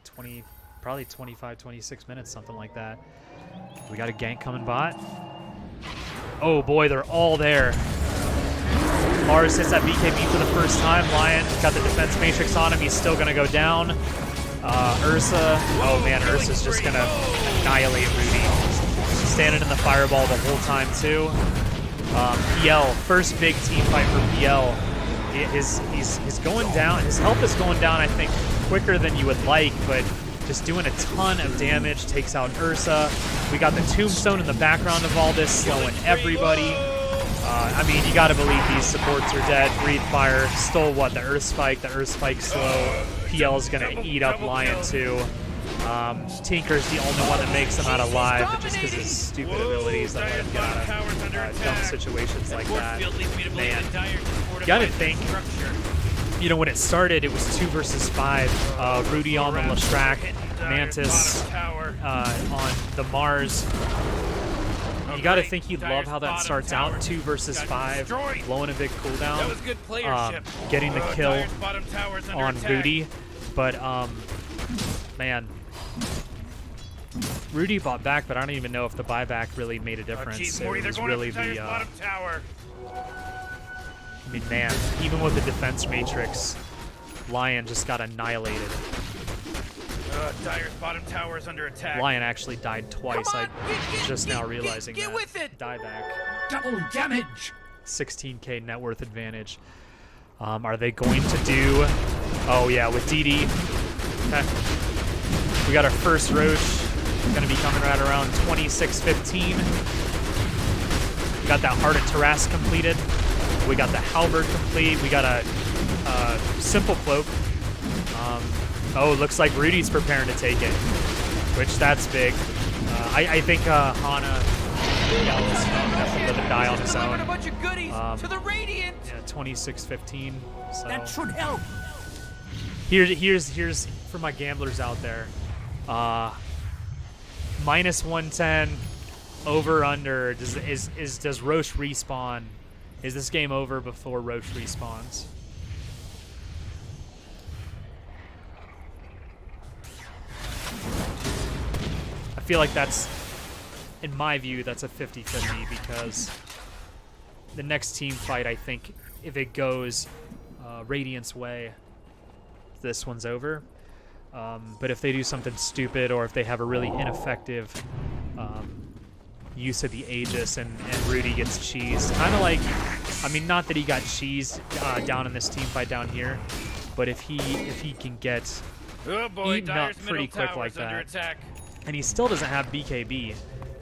probably 25, 26 minutes, something like that. We got a gank coming bot. Oh boy, they're all there. Mars hits that BKB for the first time. Lion got the defense matrix on him. He's still going to go down. Ursa. Oh man, Ursa's just going to annihilate Rudy. Standing in the fireball the whole time too. PL, first big team fight for PL. He's going down. His health is going down, I think, quicker than you would like, but just doing a ton of damage. Takes out Ursa. We got the tombstone in the background of all this, slowing everybody. I mean, you got to believe these supports are dead. Breathe Fire stole what? The Earth Spike. The Earth Spike slow. PL is going to eat up Lion too. Tinker's the only one that makes him out alive, but just because of his stupid abilities that let him get out of dumb situations like that. Man, you gotta think, you know, when it started, it was 2 versus 5. Rudy on the Lestrak, Mantis on the Mars. You gotta think he'd love how that starts out, 2 versus 5, blowing a big cooldown, getting the kill on Rudy, but man. Rudy bought back, but I don't even know if the buyback really made a difference. It was really the. I mean, man, even with the defense matrix, Lion just got annihilated. Dire's bottom tower is under attack. Lion actually died twice. I'm just now realizing that. With it. Dieback. Double damage. 16k net worth advantage. Are they going to do? Oh yeah, with DD. We got our first Roche. Going to be coming right around 26:15. We got that Heart of Tarask completed. We got the Halberd complete. We got a Simple Cloak. Oh, looks like Rudy's preparing to take it, which that's big. I think Hana is going to live and die on his own. Yeah, 26:15. So. That should help. Here's for my gamblers out there. Minus 110, over under. Does Roche respawn? Is this game over before Roche respawns? I feel like that's, in my view, that's a 50-50 because the next team fight, I think, if it goes Radiant's way, this one's over. But if they do something stupid or if they have a really ineffective use of the Aegis and Rudy gets cheesed, kind of like, I mean, not that he got cheesed down in this team fight down here, but if he can get eaten up pretty quick like that, and he still doesn't have BKB,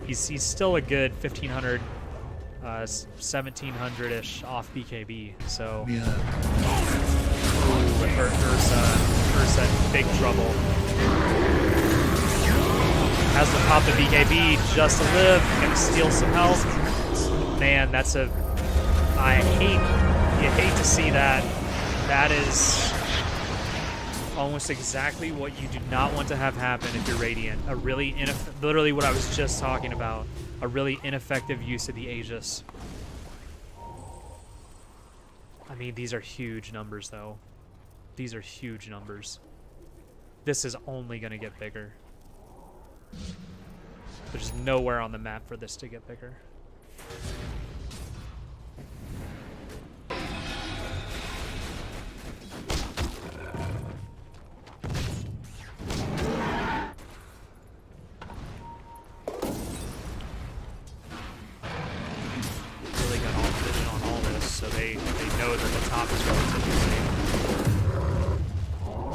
he's still a good 1500 1700-ish off BKB. So Yeah. with Ursa in big trouble. Has to pop the BKB just to live. Gonna steal some health. Man, that's a. You hate to see that. That is almost exactly what you do not want to have happen if you're Radiant. A really literally what I was just talking about. A really ineffective use of the Aegis. I mean, these are huge numbers, though. These are huge numbers. This is only going to get bigger. There's nowhere on the map for this to get bigger. Really got all vision on all this, so they know that the top is relatively safe.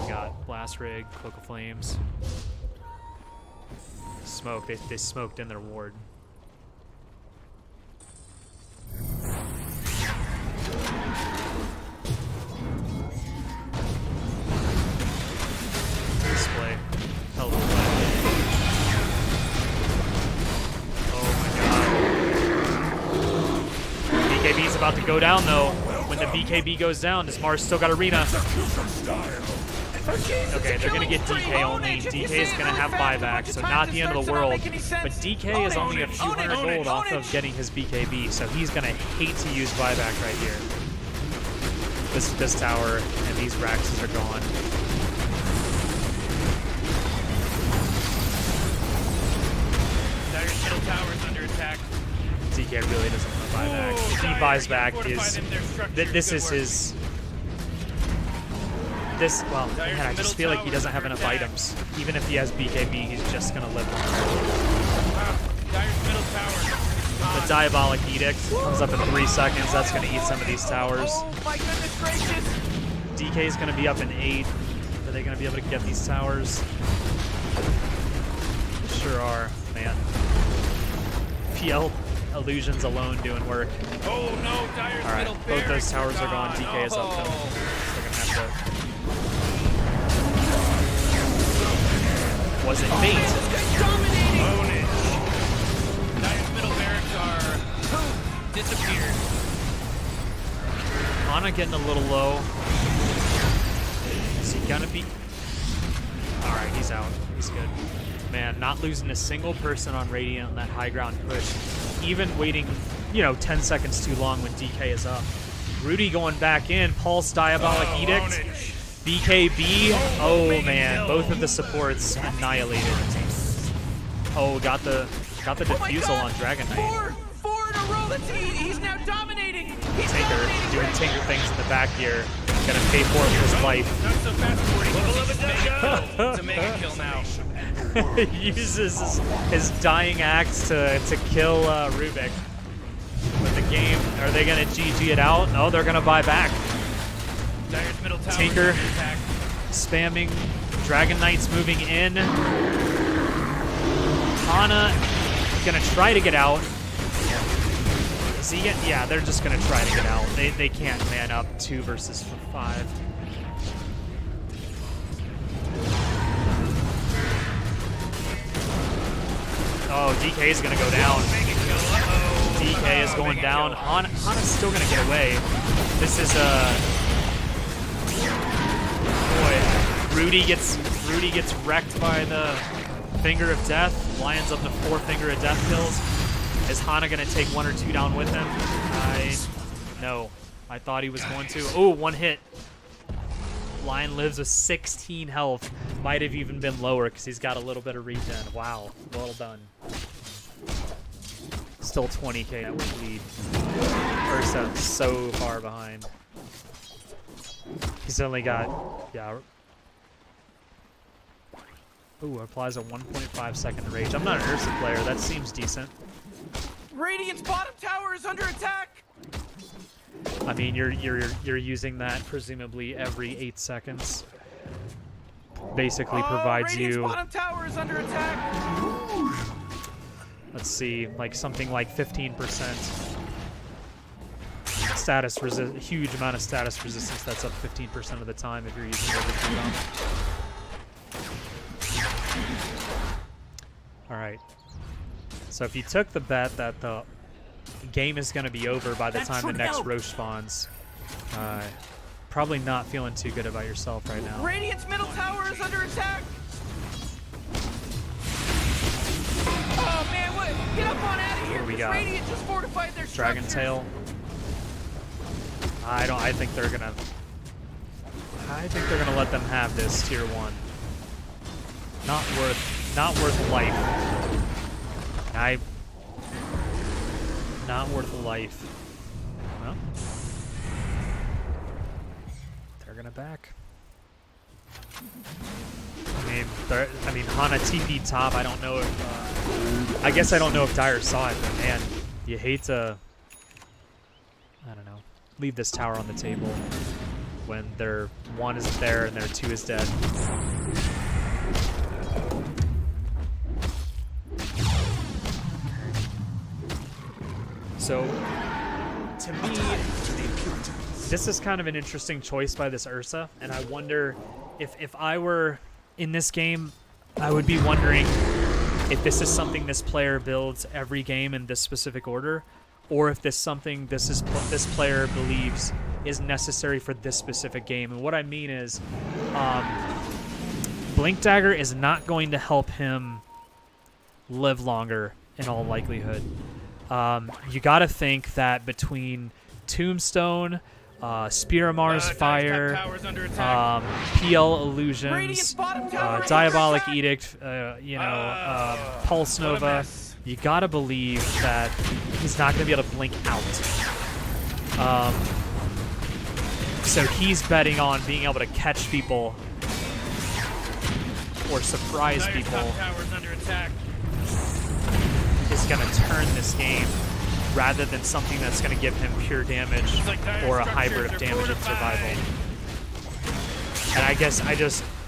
We got Blast Rig, Cloak of Flames. Smoke, they smoked in their ward. Display. Hell of a play. Oh my god. BKB's about to go down though. When the BKB goes down, does Mars still got Arena? Okay, they're gonna get DK only. DK is gonna have buyback, so not the end of the world. But DK is only a few hundred gold off of getting his BKB, so he's gonna hate to use buyback right here. This tower and these Raxes are gone. Dire's middle tower is under attack. DK really doesn't want to buy back. If he buys back, this is his. Well, man, I just feel like he doesn't have enough items. Even if he has BKB, he's just gonna live on Dire's middle tower. the Diabolic Edict comes up in 3 seconds. That's gonna eat some of these towers. Oh my goodness gracious! DK is gonna be up in 8. Are they gonna be able to get these towers? Sure are, man. PL illusions alone doing work. Oh no, Dire's All right, middle both those barracks towers are gone. DK is up though. Oh. They're gonna have to. Was it bait? Dominating! Dire's middle barracks are disappeared. Ana getting a little low. Is he gonna be? Alright, he's out. He's good. Man, not losing a single person on Radiant on that high ground push. Even waiting, 10 seconds too long when DK is up. Rudy going back in. Pulse, Diabolic Edict. BKB. Oh man, both of the supports annihilated. Oh, got the defusal on Dragon Knight. Four in a row. He's now dominating. He's Tinker doing Tinker things in the back here. Gonna pay for it with his life. Not so fast, 40. It's a mega kill now. He uses his dying axe to kill Rubik. But the game, are they gonna GG it out? No, they're gonna buy back. Dire's middle tower Tinker spamming. Dragon Knight's moving in. Ana gonna try to get out. Is he get? Yeah, they're just gonna try to get out. They can't man up 2 versus 5. Oh, DK is gonna go down. DK is going down. Ana's still gonna get away. This is boy. Rudy gets wrecked by the Finger of Death. Lions up to 4 Finger of Death kills. Is Hana gonna take 1 or 2 down with him? No. I thought he was going to. Oh, 1 hit. Lion lives with 16 health. Might have even been lower because he's got a little bit of regen. Wow, well done. Still 20k network lead. Ursa so far behind. He's only got, yeah. Ooh, applies a 1.5 second rage. I'm not an Ursa player. That seems decent. Radiant's bottom tower is under attack. I mean, you're using that presumably every 8 seconds. Basically provides Radiant's you. bottom tower is under attack. Let's see, like something like 15% huge amount of status resistance that's up 15% of the time if you're using overshoot on. Alright. So if you took the bet that the game is going to be over by the time the next Roche spawns, probably not feeling too good about yourself right now. Radiant's middle tower is under attack! Oh man, what? Get up on out of here! What do we got? Radiant just fortified their Dragon Tail. I think they're gonna let them have this tier 1. Not worth life. Not worth life. Well, they're gonna back. I mean, Hana TP top. I don't know if. I guess I don't know if Dire saw it, but man, you hate to. I don't know. Leave this tower on the table when their 1 isn't there and their 2 is dead. So, to me, this is kind of an interesting choice by this Ursa, and I wonder if I were in this game, I would be wondering if this is something this player builds every game in this specific order, or if this player believes is necessary for this specific game. And what I mean is, Blink Dagger is not going to help him live longer in all likelihood. You got to think that between Tombstone, Spear of Mars Fire, PL Illusions, Diabolic Edict, Pulse Nova, you gotta believe that he's not gonna be able to blink out. So he's betting on being able to catch people or surprise people is gonna turn this game, rather than something that's going to give him pure damage or a hybrid of damage and survival. And I guess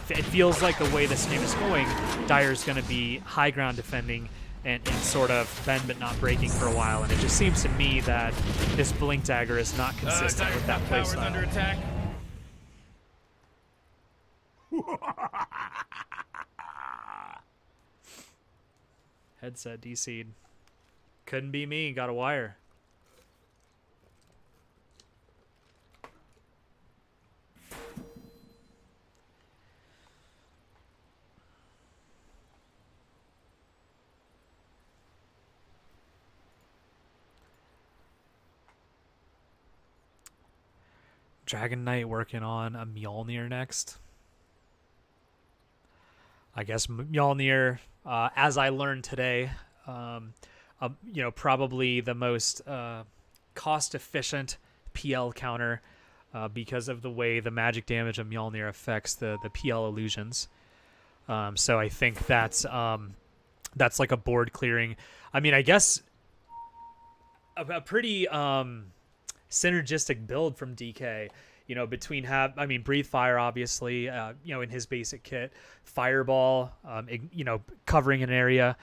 it feels like the way this game is going, Dire's going to be high ground defending and sort of bend but not breaking for a while. And it just seems to me that this Blink Dagger is not consistent with that playstyle. Under attack. Headset DC'd. Couldn't be me, got a wire. Dragon Knight working on a Mjolnir next. I guess Mjolnir, as I learned today, probably the most cost-efficient PL counter because of the way the magic damage of Mjolnir affects the PL illusions. So I think that's like a board clearing. I mean, I guess a pretty synergistic build from DK. Between Breathe Fire, obviously, in his basic kit, Fireball, covering an area.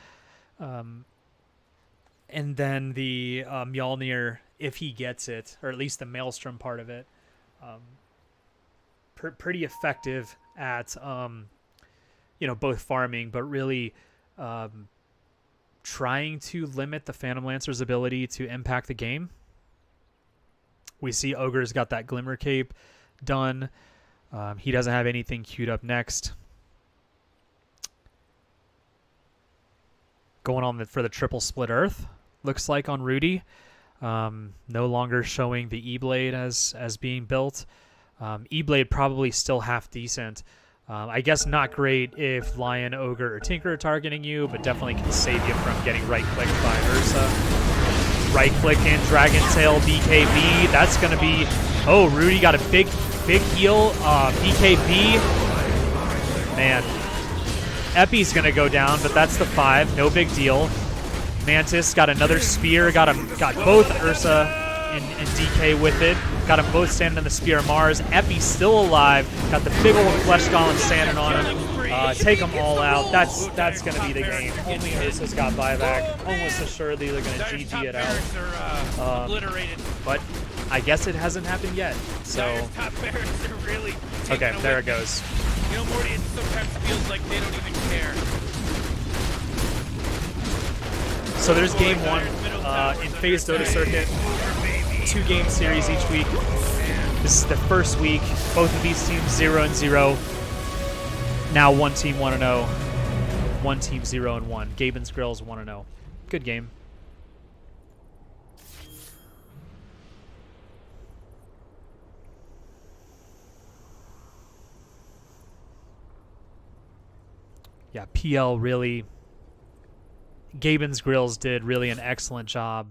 And then the Mjolnir, if he gets it, or at least the Maelstrom part of it, pretty effective at, both farming, but really trying to limit the Phantom Lancer's ability to impact the game. We see Ogre's got that Glimmer Cape done. He doesn't have anything queued up next. Going on for the triple split Earth, looks like on Rudy. No longer showing the E-Blade as being built. E-Blade probably still half decent. I guess not great if Lion, Ogre, or Tinker are targeting you, but definitely can save you from getting right-clicked by Ursa. Right-click in Dragon Tail BKB. That's going to be... Oh, Rudy got a big heal. BKB. Man. Epi's going to go down, but that's the 5. No big deal. Mantis got another spear. Got both Ursa and DK with it. Got them both standing in the Spear of Mars. Epi's still alive. Got the big old Flesh Golem standing on him. Take them all out. That's going to be the game. Only Ursa's got buyback. Almost assuredly they're going to GG it out. But I guess it hasn't happened yet. So Dyer's top barracks are really okay, taking there away. it goes. You know, Morty, it sometimes feels like they don't even care. So there's game 1 in Phase Dota Circuit. 2-game series each week. This is the first week. Both of these teams 0-0. Now one team 1-0. One team 0-1. Gabens Grills 1-0. Good game. Yeah, PL really, Gabens Grills did really an excellent job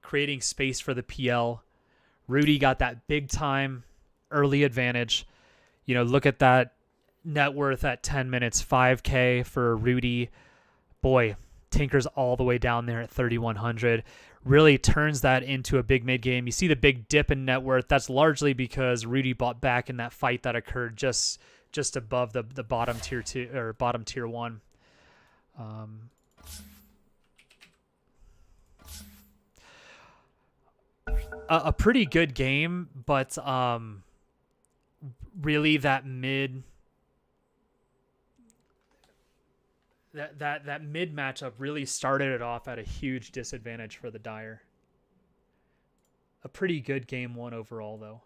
creating space for the PL. Rudy got that big time early advantage. You know, look at that net worth at 10 minutes, 5K for Rudy. Boy, tinkers all the way down there at 3,100. Really turns that into a big mid game. You see the big dip in net worth. That's largely because Rudy bought back in that fight that occurred just above the bottom tier 2 or bottom tier 1. A pretty good game, but really that mid matchup really started it off at a huge disadvantage for the Dyer. A pretty good game 1 overall, though.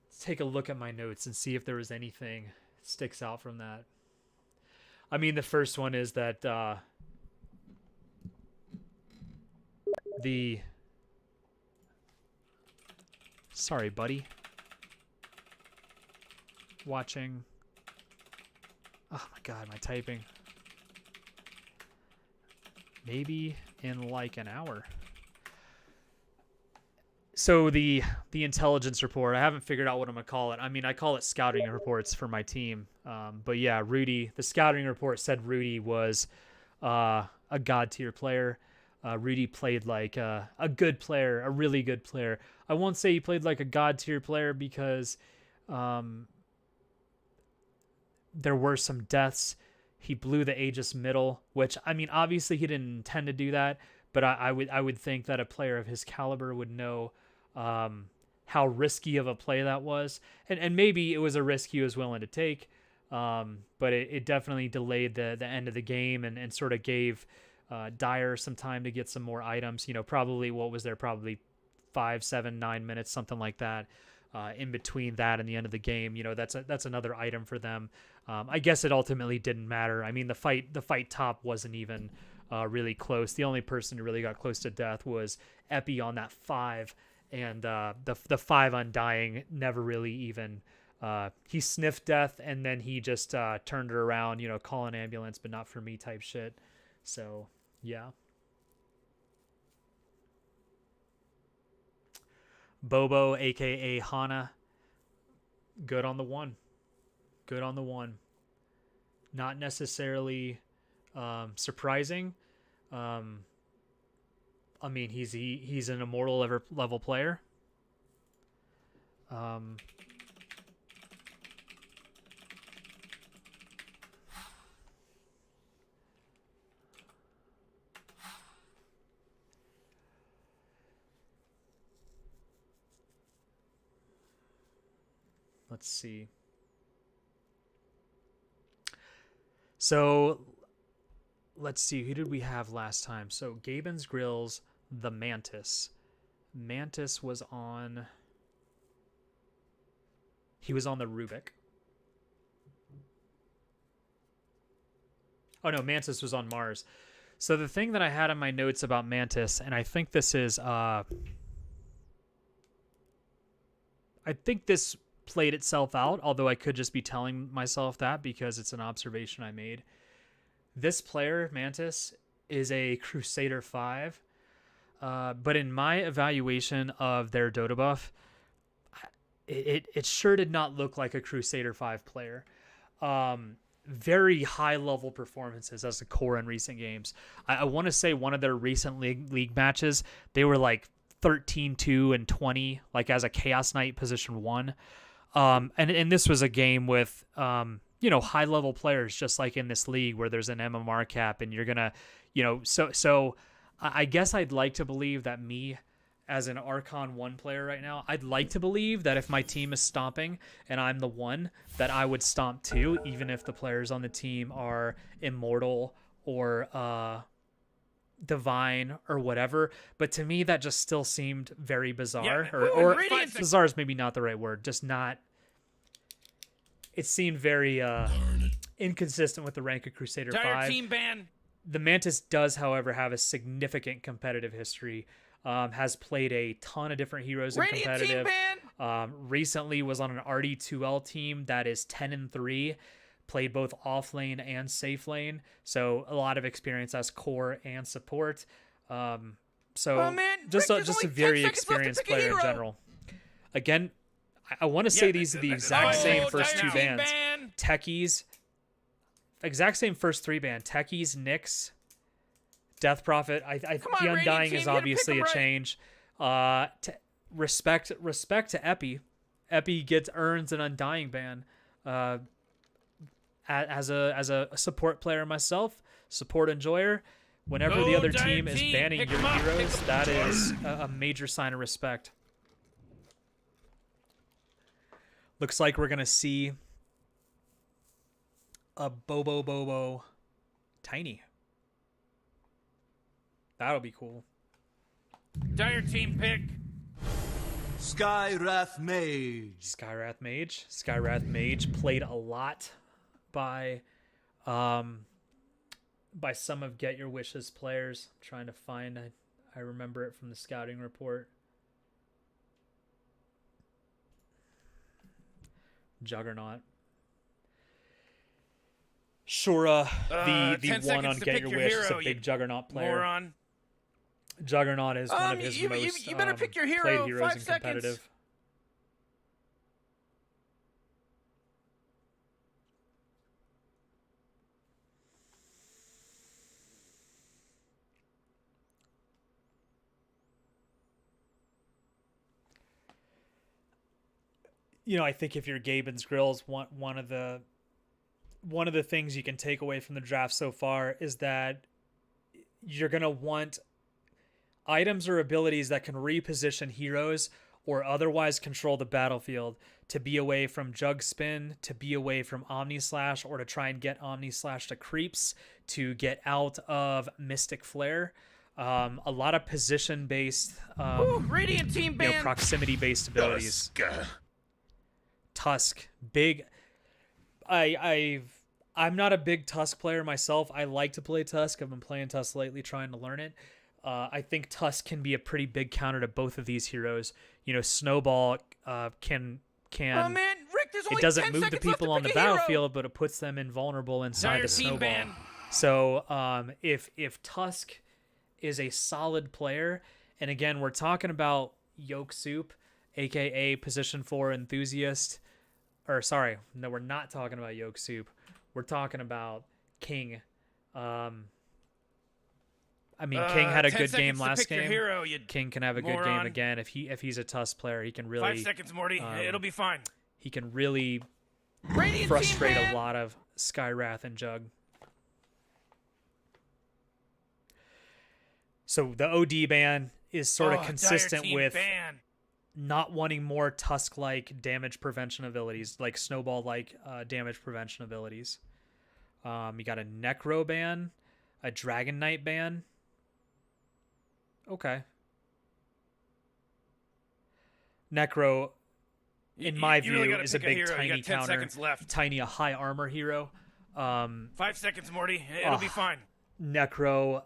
Let's take a look at my notes and see if there was anything that sticks out from that. I mean, the first one is that sorry, buddy. Watching. Oh my god, my typing. Maybe in like an hour. So the intelligence report, I haven't figured out what I'm going to call it. I mean, I call it scouting reports for my team. But yeah, Rudy, the scouting report said Rudy was a god tier player. Rudy played like a good player, a really good player. I won't say he played like a god tier player because there were some deaths. He blew the Aegis middle, which, I mean, obviously he didn't intend to do that, but I would think that a player of his caliber would know how risky of a play that was. And maybe it was a risk he was willing to take, but it definitely delayed the end of the game and sort of gave Dyer some time to get some more items. You know, probably, what was there, probably 5, 7, 9 minutes, something like that. In between that and the end of the game, you know, that's another item for them. I guess it ultimately didn't matter. I mean, the fight top wasn't even really close. The only person who really got close to death was Epii on that 5, and the 5 Undying never really even. He sniffed death and then he just turned it around, you know, call an ambulance, but not for me type shit. So yeah. Bobo, aka Hana, good on the 1. Good on the 1. Not necessarily surprising. I mean, he's an immortal level player. Let's see. So let's see. Who did we have last time? So Gabens Grills, the Mantis. Mantis was on. He was on the Rubik. Oh no, Mantis was on Mars. So the thing that I had in my notes about Mantis, and I think this is I think this played itself out, although I could just be telling myself that because it's an observation I made. This player, Mantis, is a Crusader 5, but in my evaluation of their Dota buff, it sure did not look like a Crusader 5 player. Very high level performances as a core in recent games. I want to say one of their recent league matches, they were like 13-2 and 20, like as a Chaos Knight position 1. And this was a game with, you know, high level players, just like in this league where there's an MMR cap and you're going to, you know, so I guess I'd like to believe that me, as an Archon 1 player right now, I'd like to believe that if my team is stomping and I'm the one, that I would stomp too, even if the players on the team are immortal or divine or whatever. But to me, that just still seemed very bizarre. Yeah. Or bizarre is maybe not the right word. Just not... It seemed very inconsistent with the rank of Crusader 5. Team ban. The Mantis does, however, have a significant competitive history. Has played a ton of different heroes in competitive. Recently was on an RD2L team that is 10-3. Played both off lane and safe lane, so a lot of experience as core and support. Just a very experienced player in general. Again, I want to say these are the exact same first two bans. Techies, exact same first 3 ban. Techies, Nyx, Death Prophet. The Undying is obviously a change. Respect to Epii. Epii earns an Undying ban. As a support player myself, support enjoyer, whenever the other team is banning your heroes, that is a major sign of respect. Looks like we're going to see a Bobo Tiny. That'll be cool. Dire team pick. Skywrath Mage. Skywrath Mage played a lot by some of Get Your Wishes players. I'm trying to find, I remember it from the scouting report. Juggernaut. Shura, the one on Get Your Wish, is a big Juggernaut player. Moron. Juggernaut is one of his most you better pick your hero. played heroes 5 in seconds. competitive. I think if you're Gabens Grills, one of the things you can take away from the draft so far is that you're going to want items or abilities that can reposition heroes or otherwise control the battlefield to be away from Jug Spin, to be away from Omni Slash, or to try and get Omni Slash to creeps, to get out of Mystic Flare. A lot of position-based, Radiant team ban. proximity-based abilities. Tusk, big. I'm not a big Tusk player myself. I like to play Tusk. I've been playing Tusk lately, trying to learn it. I think Tusk can be a pretty big counter to both of these heroes. Snowball can. Oh man, Rick, there's only it doesn't 10 move the seconds left people to on the pick a hero. battlefield, but it puts them invulnerable inside Dire the team snowball. ban. So if Tusk is a solid player, and again we're talking about Yolk Soup, aka Position 4 Enthusiast. Or sorry, no, we're not talking about Yolk Soup. We're talking about King. King had a good game last game. Hero, King can have a good game again if he's a Tusk player. He can really 5 seconds, Morty. It'll be fine. He can really Radiant frustrate team a lot of Skywrath and Jug. So the OD ban is sort of consistent with not wanting more Tusk-like damage prevention abilities, like Snowball-like damage prevention abilities. You got a Necro ban, a Dragon Knight ban. Okay. Necro, in my view, really is a big tiny counter. Tiny, a high armor hero. 5 seconds, Morty. It'll be fine. Necro,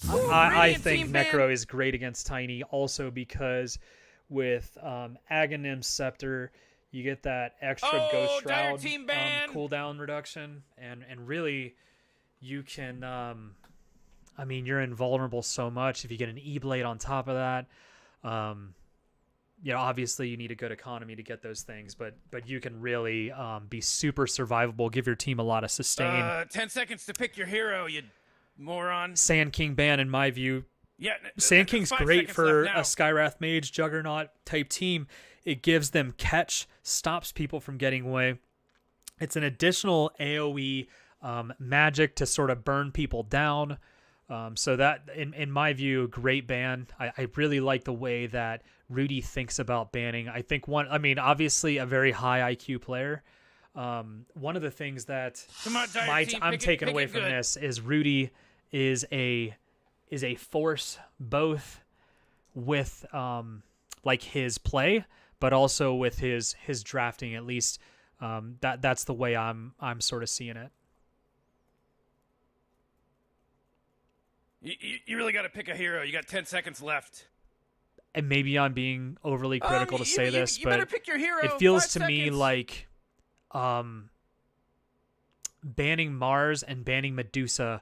I think Necro is great against Tiny also because with Aghanim Scepter, you get that extra Ghost Shroud cooldown reduction, and really you can, you're invulnerable so much if you get an E-Blade on top of that. Obviously you need a good economy to get those things, but you can really be super survivable, give your team a lot of sustain. 10 seconds to pick your hero, you moron. Sand King ban, in my view. Yeah, Sand King's great for a Skywrath Mage, Juggernaut type team. It gives them catch, stops people from getting away. It's an additional AoE magic to sort of burn people down. So that, in my view, great ban. I really like the way that Rudy thinks about banning. I think obviously a very high IQ player. One of the things that Come on, Dire Team, I'm taking pick away it from good. this is Rudy is a force both with like his play, but also with his drafting. At least that's the way I'm sort of seeing it. You really got to pick a hero. You got 10 seconds left. And maybe I'm being overly critical to say this, you but better pick your hero. it feels 5 to me seconds. like banning Mars and banning Medusa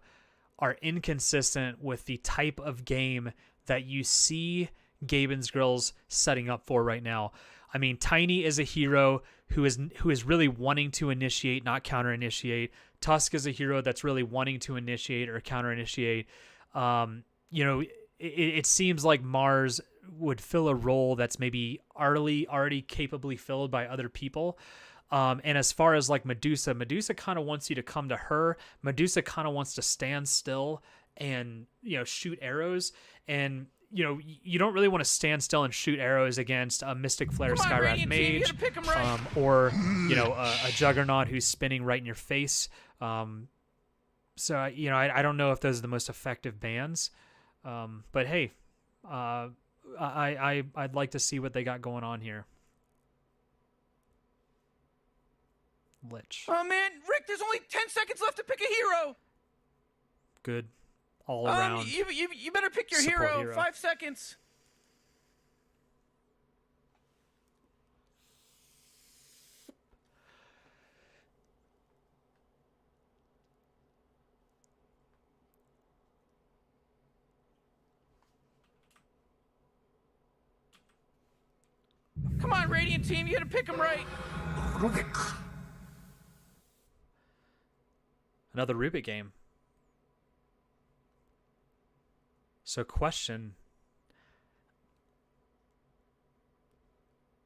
are inconsistent with the type of game that you see Gabens girls setting up for right now. I mean, Tiny is a hero who is really wanting to initiate, not counter initiate. Tusk is a hero that's really wanting to initiate or counter initiate. It seems like Mars would fill a role that's maybe already capably filled by other people. And as far as like Medusa kind of wants you to come to her. Medusa kind of wants to stand still and, shoot arrows. And, you don't really want to stand still and shoot arrows against a Mystic Flare Skywrath Mage, right. or, a Juggernaut who's spinning right in your face. So, I don't know if those are the most effective bans. But hey, I'd like to see what they got going on here. Lich. Oh man, Rick, there's only 10 seconds left to pick a hero. Good. All around. You better pick your hero. 5 seconds. Come on, Radiant Team, you gotta pick him right. Rubik. Another Rubik game. So question.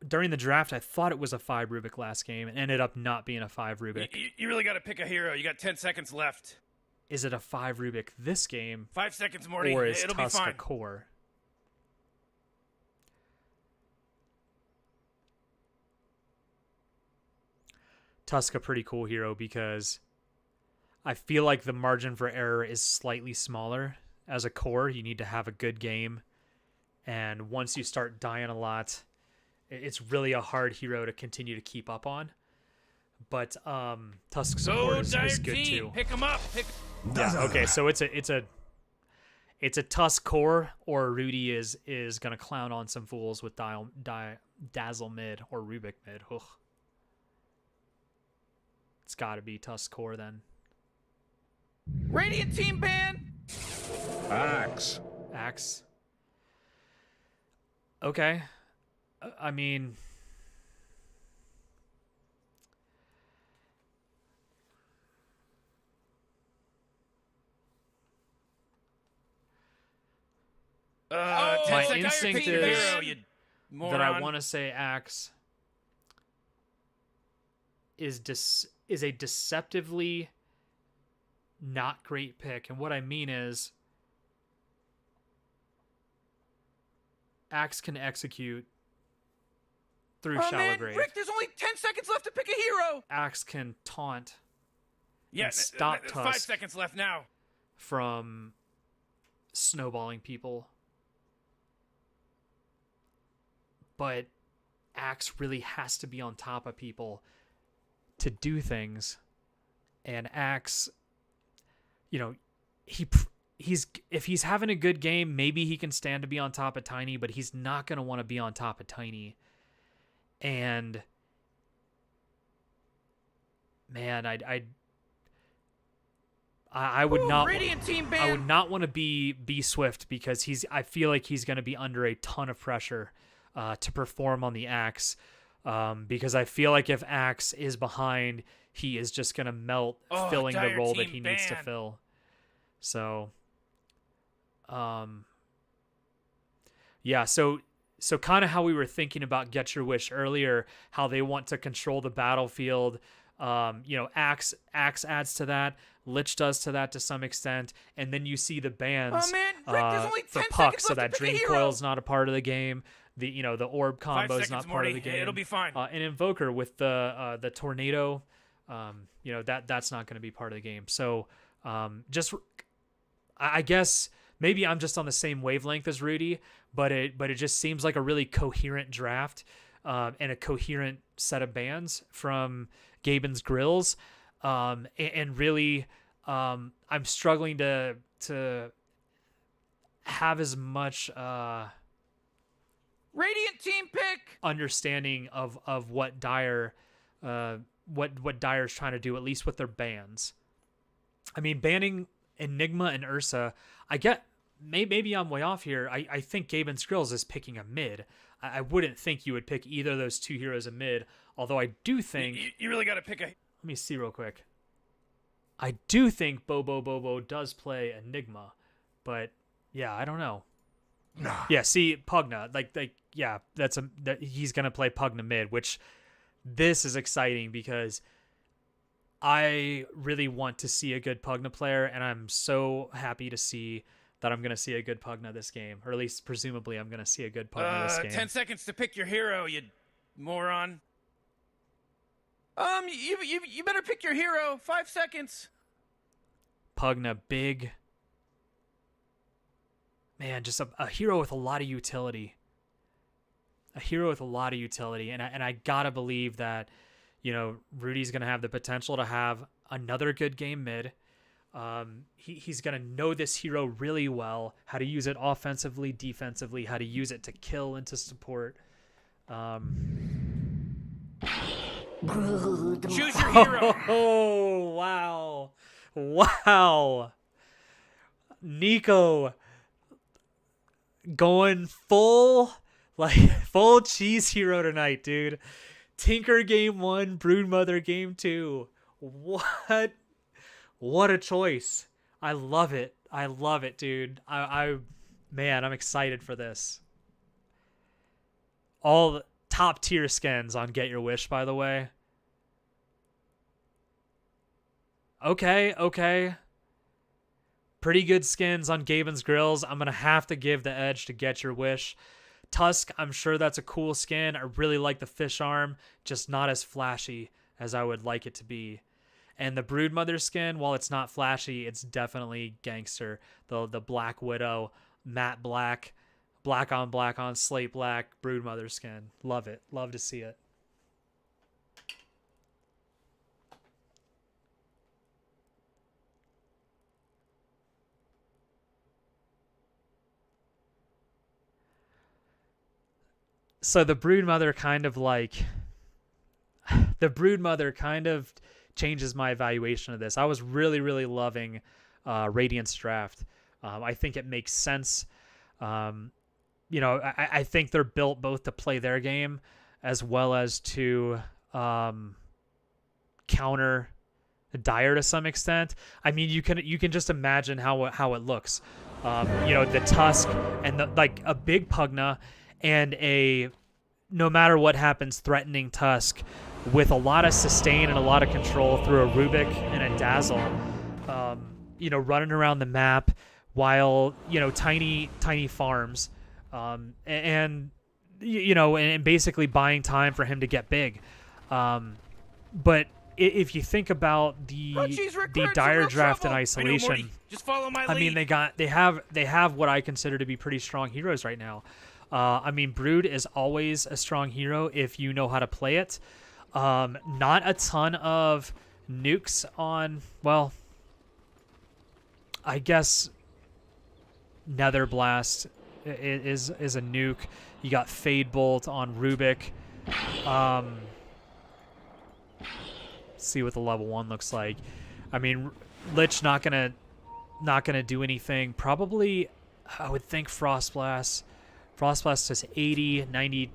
During the draft, I thought it was a 5 Rubik last game. It ended up not being a 5 Rubik. You really got to pick a hero. You got 10 seconds left. Is it a 5 Rubik this game? 5 seconds, Morty. Or is It'll Tusk be a fine. core? Tusk a pretty cool hero because I feel like the margin for error is slightly smaller. As a core, you need to have a good game. And once you start dying a lot, it's really a hard hero to continue to keep up on. But Tusk support is good team. too. Pick him up. Yeah, okay, so it's a Tusk core, or Rudy is gonna clown on some fools with Dazzle mid or Rubik mid. Ugh. It's gotta be Tusk core then. Radiant Team ban. Axe. Okay. I mean, my instinct is that I want to say Axe is a deceptively not great pick. And what I mean is Axe can execute through Shallow man, Grave. Rick, there's only 10 seconds left to pick a hero. Axe can taunt and stop Tusk 5 seconds left now from snowballing people. But Axe really has to be on top of people to do things. And Axe, if he's having a good game, maybe he can stand to be on top of Tiny, but he's not going to want to be on top of Tiny. And man, I would not want to be Swift because I feel like he's going to be under a ton of pressure to perform on the Axe, because I feel like if Axe is behind, he is just going to melt, filling the role that he needs to fill. So yeah, so kind of how we were thinking about Get Your Wish earlier, how they want to control the battlefield, Axe adds to that. Lich does to that to some extent, and then you see the bans Oh man, Rick, there's only 10 for Puck, seconds so left that to pick a Dream hero. Coil's not a part of the game. The orb 5 combo is seconds, not part of Morty. the game. It'll be fine. And Invoker with the tornado, that's not going to be part of the game. So I guess maybe I'm just on the same wavelength as Rudy, but it just seems like a really coherent draft and a coherent set of bans from Gabens Grills, and really I'm struggling to have as much Radiant team pick. understanding of what Dire what Dire's trying to do, at least with their bans. I mean, banning Enigma and Ursa, I get maybe I'm way off here. I think Gaben Skrills is picking a mid. I wouldn't think you would pick either of those two heroes a mid, although I do think You really got to pick a. let me see real quick. I do think Bobo does play Enigma, but yeah, I don't know. Nah. Yeah, see Pugna, yeah, he's gonna play Pugna mid, which this is exciting because I really want to see a good Pugna player, and I'm so happy to see that I'm gonna see a good Pugna this game, or at least presumably I'm gonna see a good Pugna this game. 10 seconds to pick your hero, you moron. You better pick your hero. 5 seconds. Pugna, big. Man, just a hero with a lot of utility. A hero with a lot of utility. And I gotta believe that, Rudy's gonna have the potential to have another good game mid. He's gonna know this hero really well, how to use it offensively, defensively, how to use it to kill and to support. Choose your hero. Oh, wow. Wow. Nico going full cheese hero tonight, dude. Tinker game 1, Broodmother game 2. What a choice. I love it. I love it, dude. Man, I'm excited for this. All top tier skins on Get Your Wish, by the way. Okay. Pretty good skins on Gaben's Grills. I'm going to have to give the edge to Get Your Wish. Tusk, I'm sure that's a cool skin. I really like the fish arm, just not as flashy as I would like it to be. And the Broodmother skin, while it's not flashy, it's definitely gangster. The Black Widow, matte black on slate black Broodmother skin. Love it. Love to see it. So the Broodmother kind of changes my evaluation of this. I was really, really loving Radiant's draft. I think it makes sense. I think they're built both to play their game as well as to counter Dire to some extent. I mean, you can just imagine how it looks. The Tusk and a big Pugna and a, no matter what happens, threatening Tusk with a lot of sustain and a lot of control through a Rubik and a Dazzle, running around the map while, tiny farms, and basically buying time for him to get big. But if you think about the Dire draft in isolation, just follow my lead. I mean, they have what I consider to be pretty strong heroes right now. I mean, Brood is always a strong hero if you know how to play it. Not a ton of nukes on, well, I guess Nether Blast is a nuke. You got Fade Bolt on Rubik. See what the level 1 looks like. I mean, Lich not gonna do anything. Probably, I would think Frost Blast. Frost Blast is 80, 90.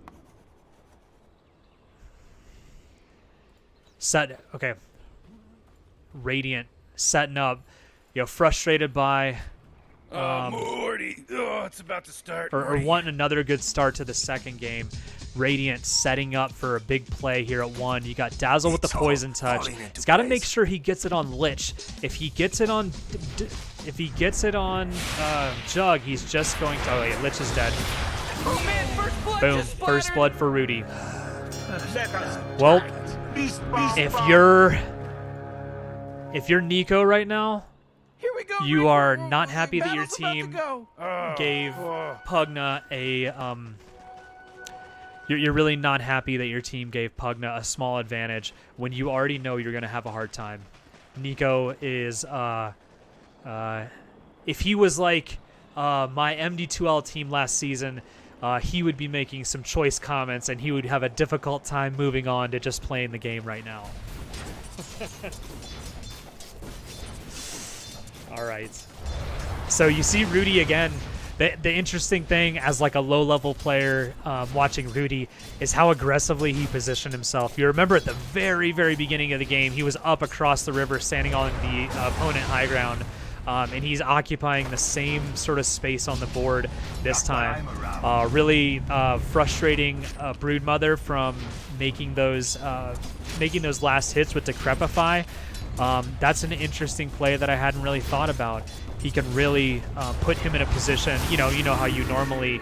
Okay. Radiant setting up. Frustrated by. Morty. Oh, it's about to start. Or wanting another good start to the second game. Radiant setting up for a big play here at 1. You got Dazzle with the poison touch. He's got to make sure he gets it on Lich. If he gets it on, Jug, he's just going to. Oh wait, Lich is dead. Oh man, first blood. Boom, just first splattered. blood for Rudy. Well, if you're Nico right now, Here we go, you Rico. are not happy that your Battle's about to team go. gave Pugna a You're really not happy that your team gave Pugna a small advantage when you already know you're going to have a hard time. Nico is, if he was like my MD2L team last season, he would be making some choice comments and he would have a difficult time moving on to just playing the game right now. All right. So you see Rudy again. The interesting thing as like a low-level player watching Rudy is how aggressively he positioned himself. You remember at the very, very beginning of the game, he was up across the river standing on the opponent high ground, and he's occupying the same sort of space on the board this time. Really frustrating Broodmother from making those last hits with Decrepify. That's an interesting play that I hadn't really thought about. He can really put him in a position, you know how you normally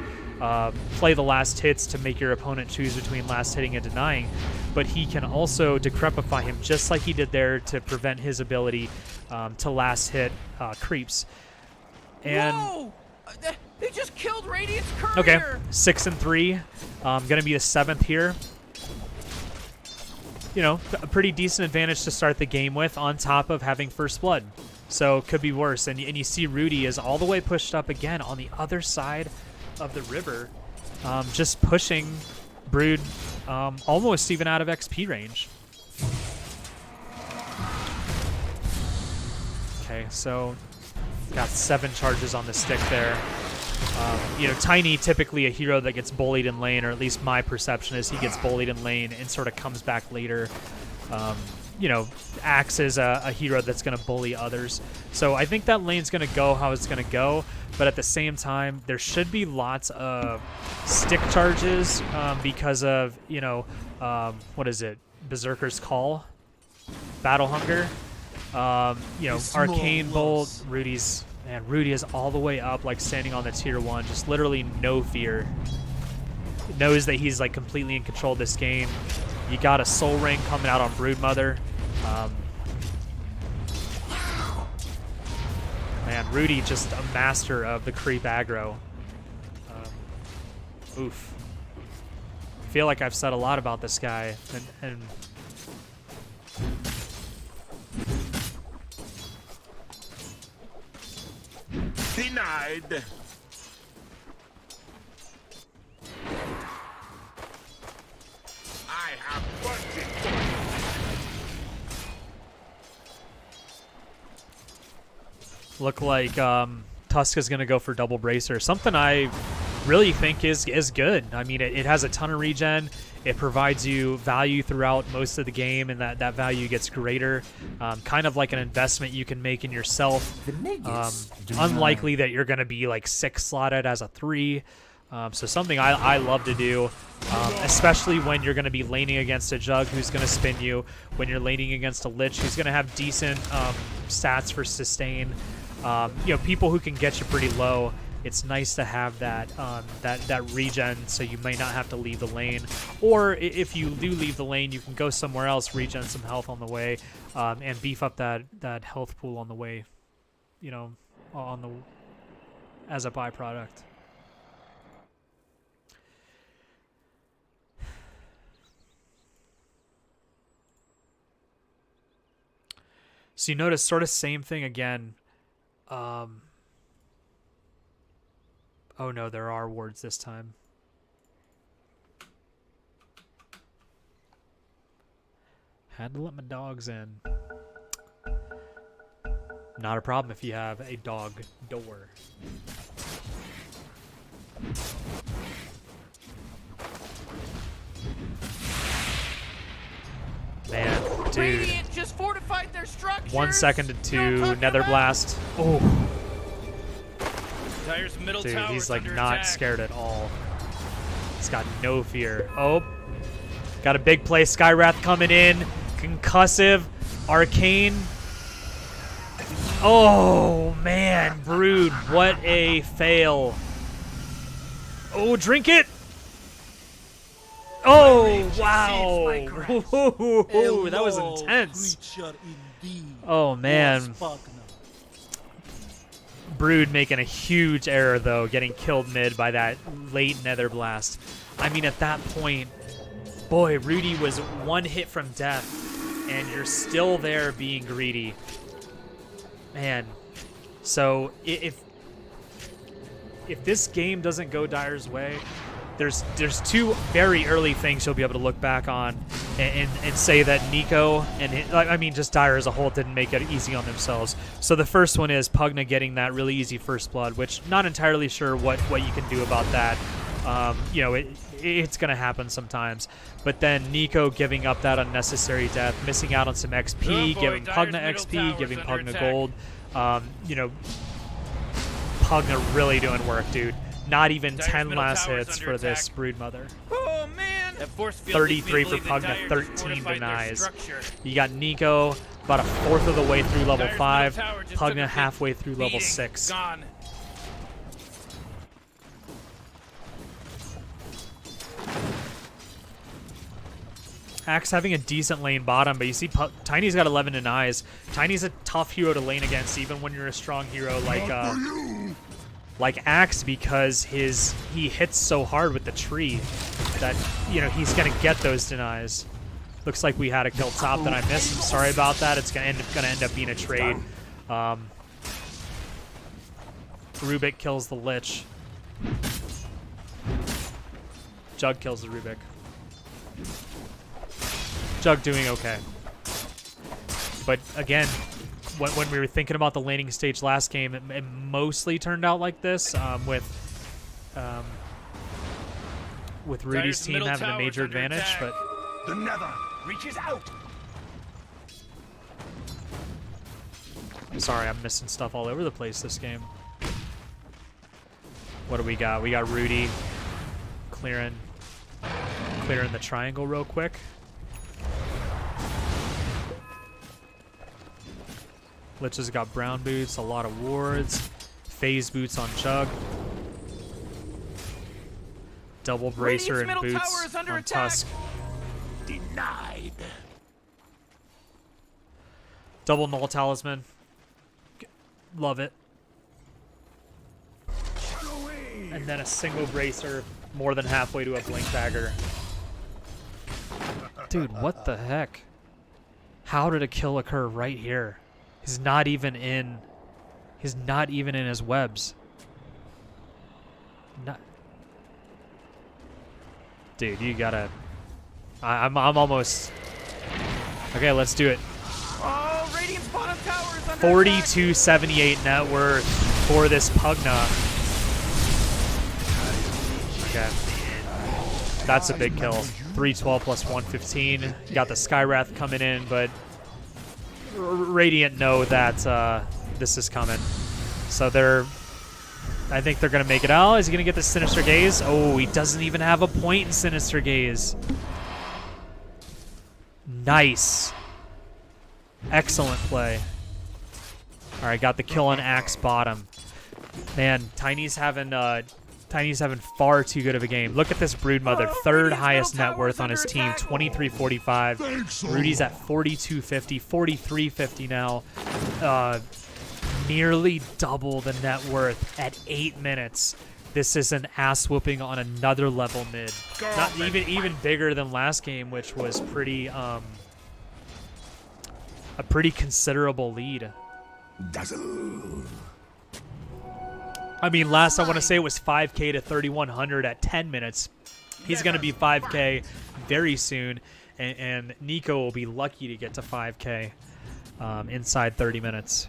play the last hits to make your opponent choose between last hitting and denying, but he can also Decrepify him just like he did there to prevent his ability to last hit creeps. And whoa! They just killed Radiant's courier. Okay, 6 and 3, gonna be the 7th here. You know, a pretty decent advantage to start the game with on top of having first blood. So could be worse. And you see Rudy is all the way pushed up again on the other side of the river, just pushing Brood almost even out of XP range. Okay, so got 7 charges on the stick there. You know, Tiny, typically a hero that gets bullied in lane, or at least my perception is he gets bullied in lane and sort of comes back later. You know, acts as a hero that's going to bully others. So I think that lane's going to go how it's going to go, but at the same time, there should be lots of stick charges because of, you know, what is it? Berserker's Call? Battle Hunger? You know, Arcane Bolt, Rudy's... Man, Rudy is all the way up, like standing on the tier 1, just literally no fear. Knows that he's like completely in control of this game. You got a Soul Ring coming out on Broodmother. Man, Rudy just a master of the creep aggro. Oof. I feel like I've said a lot about this guy, and Denied. I have worked it. look like Tuska's going to go for double bracer. Something I really think is good. I mean, it has a ton of regen. It provides you value throughout most of the game, and that value gets greater. Kind of like an investment you can make in yourself. Unlikely that you're going to be like 6 slotted as a 3. So something I love to do, especially when you're going to be laning against a Jug who's going to spin you, when you're laning against a Lich who's going to have decent stats for sustain. You know, people who can get you pretty low. It's nice to have that that regen, so you may not have to leave the lane. Or if you do leave the lane, you can go somewhere else, regen some health on the way, and beef up that health pool on the way. You know, as a byproduct. So you notice sort of same thing again. Oh no, there are wards this time. Had to let my dogs in. Not a problem if you have a dog door. Man, dude. Radiant just fortified their structures. 1 second to Nether Blast. Oh. Dyer's middle Dude, tower he's is like under not attack. scared at all. It's got no fear. Oh, got a big play. Skywrath coming in. Concussive. Arcane. Oh, man. Brood, what a fail. Oh, drink it. Oh, wow. Ooh, that was intense. Oh, man. Brood making a huge error, though, getting killed mid by that late Nether Blast. I mean, at that point, boy, Rudy was one hit from death, and you're still there being greedy. Man, so if this game doesn't go Dire's way, there's two very early things you'll be able to look back on and say that Nico and just Dire as a whole didn't make it easy on themselves. So the first one is Pugna getting that really easy first blood, which not entirely sure what you can do about that. It's going to happen sometimes. But then Nico giving up that unnecessary death, missing out on some XP, giving Pugna XP, giving Pugna gold. Pugna really doing work, dude. Not even 10 last hits for this Broodmother. Oh, man. 33 for Pugna, 13 denies. You got Nico about a fourth of the way through level 5. Pugna halfway through level 6. Gone. Axe having a decent lane bottom, but you see Tiny's got 11 denies. Tiny's a tough hero to lane against, even when you're a strong hero like Axe, because he hits so hard with the tree that he's gonna get those denies. Looks like we had a kill top that I missed. I'm sorry about that. It's gonna end up being a trade. Rubik kills the Lich. Jug kills the Rubik. Jug doing okay. But again, when we were thinking about the laning stage last game, it mostly turned out like this, with Rudy's team having a major advantage. But the Nether reaches out. I'm sorry, I'm missing stuff all over the place this game. What do we got? We got Rudy clearing the triangle real quick. Lich has got brown boots, a lot of wards, phase boots on Jug, double bracer and boots on Tusk. Denied. Double null talisman. Love it. And then a single bracer more than halfway to a blink dagger. Dude, what the heck? How did a kill occur right here? He's not even in his webs. Not. Dude, you gotta. I'm almost. Okay, let's do it. Oh, Radiant's bottom tower is under 4278 net worth for this Pugna. Okay. That's a big kill. 312 plus 115. You got the Skywrath coming in, but Radiant know that this is coming. So I think they're going to make it out. Is he going to get the Sinister Gaze? Oh, he doesn't even have a point in Sinister Gaze. Nice. Excellent play. All right, got the kill on Axe bottom. Man, Tiny's having far too good of a game. Look at this Broodmother, third highest net worth on his team, 2345. Rudy's at 4250, 4350 now. Nearly double the net worth at 8 minutes. This is an ass whooping on another level mid. Not even bigger than last game, which was pretty a pretty considerable lead. Dazzle. I mean, last I want to say it was 5K to 3100 at 10 minutes. He's going to be 5K very soon, and Nico will be lucky to get to 5K inside 30 minutes.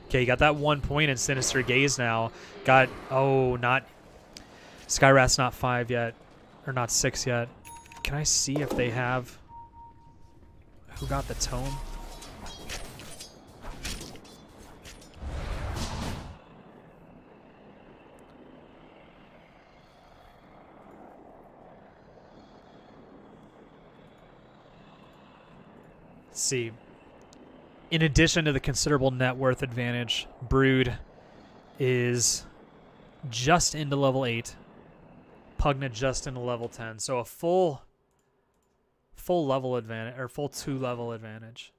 Okay, you got that 1 point in Sinister Gaze now. Not Skywrath's not 5 yet, or not 6 yet. Can I see if they have... Who got the tome? Let's see. In addition to the considerable net worth advantage, Brood is just into level 8. Pugna just into level 10. So a full level advantage, or full 2 level advantage.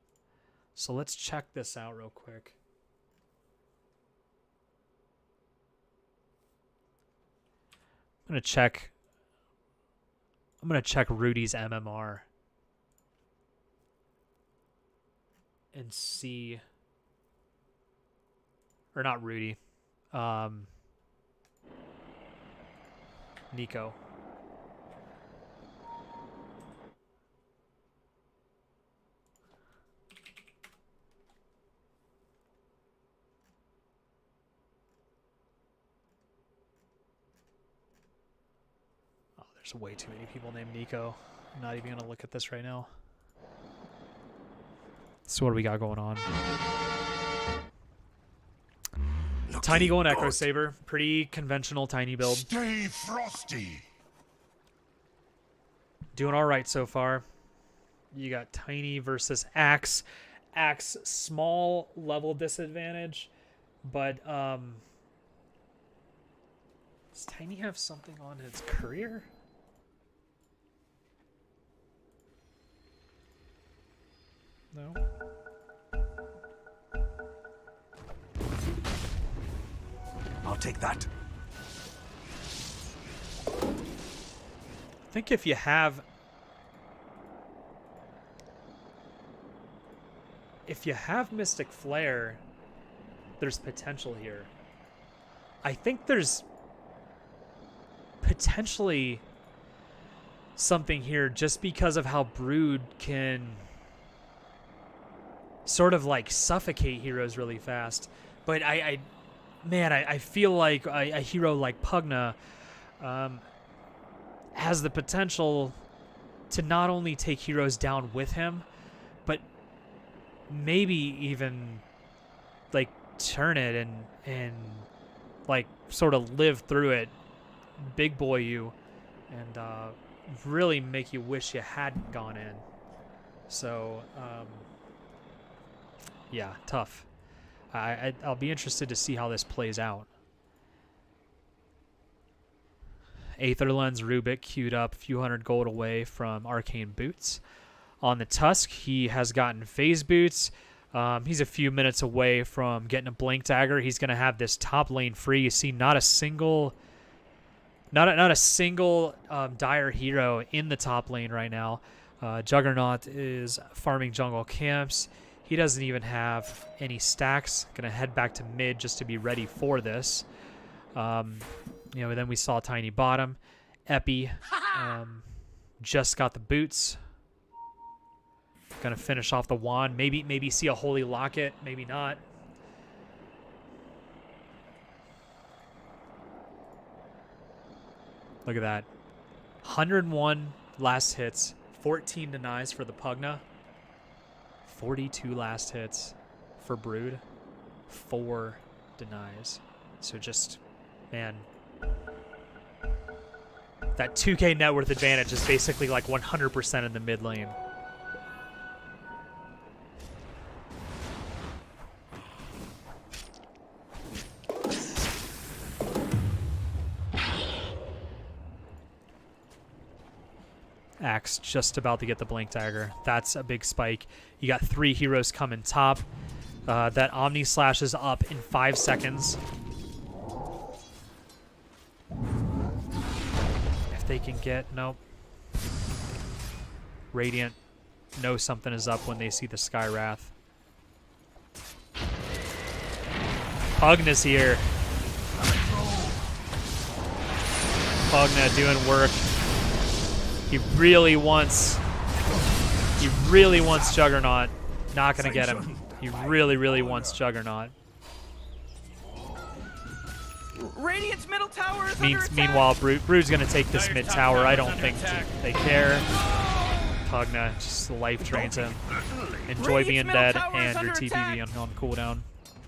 So let's check this out real quick. I'm gonna check Rudy's MMR and see, or not Rudy, Nico. There's way too many people named Nico. I'm not even going to look at this right now. So what do we got going on? Tiny going Echo Saber. Pretty conventional tiny build. Stay frosty. Doing all right so far. You got Tiny versus Axe. Axe, small level disadvantage. But, does Tiny have something on his career? No. I'll take that. I think if you have Mystic Flare, there's potential here. I think there's potentially something here just because of how Brood can sort of like suffocate heroes really fast. But I feel like a hero like Pugna has the potential to not only take heroes down with him, but maybe even like turn it and like sort of live through it, big boy you, and really make you wish you hadn't gone in. So yeah, tough. I'll be interested to see how this plays out. Aetherlens Rubik queued up, a few hundred gold away from Arcane Boots. On the Tusk, he has gotten Phase Boots. He's a few minutes away from getting a Blink Dagger. He's going to have this top lane free. You see, not a single dire hero in the top lane right now. Juggernaut is farming jungle camps. He doesn't even have any stacks. Going to head back to mid just to be ready for this. Then we saw Tiny bottom. Epii just got the boots. Going to finish off the wand. Maybe see a Holy Locket. Maybe not. Look at that. 101 last hits. 14 denies for the Pugna. 42 last hits for Brood. 4 denies. So just, man, that 2k net worth advantage is basically like 100% in the mid lane. Axe just about to get the Blink Dagger. That's a big spike. You got 3 heroes coming top. That Omni Slash is up in 5 seconds. If they can get... Nope. Radiant knows something is up when they see the Sky Wrath. Pugna's here. Pugna doing work. He really wants Juggernaut. Not gonna get him. He really wants Juggernaut. Radiant's middle tower is under attack. Meanwhile, Brood's gonna take this mid tower. I don't think they care. Pugna just life drains him. Enjoy being dead and your TP being on cooldown.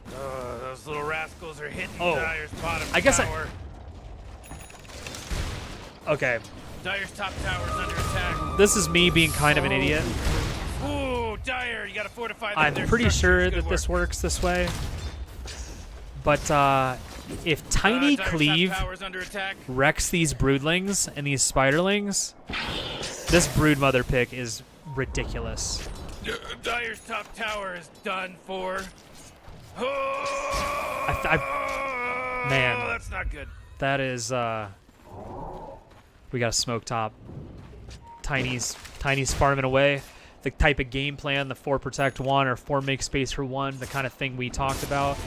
Those little rascals are hitting Oh, Dire's bottom I guess tower. Okay. Dire's top tower is under attack. This is me being kind of an idiot. Ooh, Dire Dire, you gotta fortify I'm their pretty sure structures. that Good this work. works this way. But if Tiny Dire's top Cleave tower's under attack. wrecks these broodlings and these spiderlings, this broodmother pick is ridiculous. Dire's top tower is done for. Man, that's not good. that is we got a smoke top. Tiny's farming away. The type of game plan, the 4 protect 1 or 4 make space for 1, the kind of thing we talked about.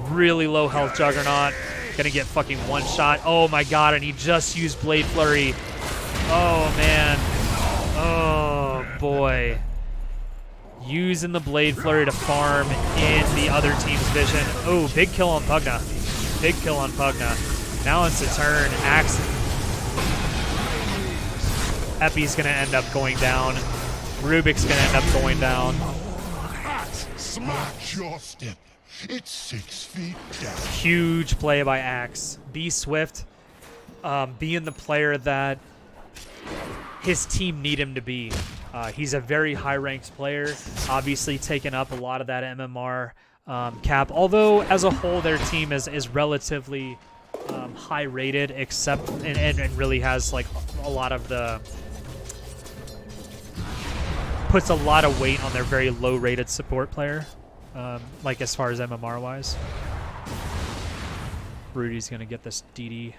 Really low health Juggernaut. Gonna get fucking one shot. Oh my god, and he just used Blade Flurry. Oh man. Oh boy. Using the Blade Flurry to farm in the other team's vision. Oh, big kill on Pugna. Big kill on Pugna. Now it's a turn. Axe. Epi's gonna end up going down. Rubik's gonna end up going down. Smash your step. It's 6 feet down. Huge play by Axe. Be swift. Being the player that his team need him to be. He's a very high-ranked player. Obviously taking up a lot of that MMR cap. Although as a whole, their team is relatively high-rated, except and really has like a lot of the. Puts a lot of weight on their very low-rated support player, like as far as MMR-wise. Rudy's gonna get this DD.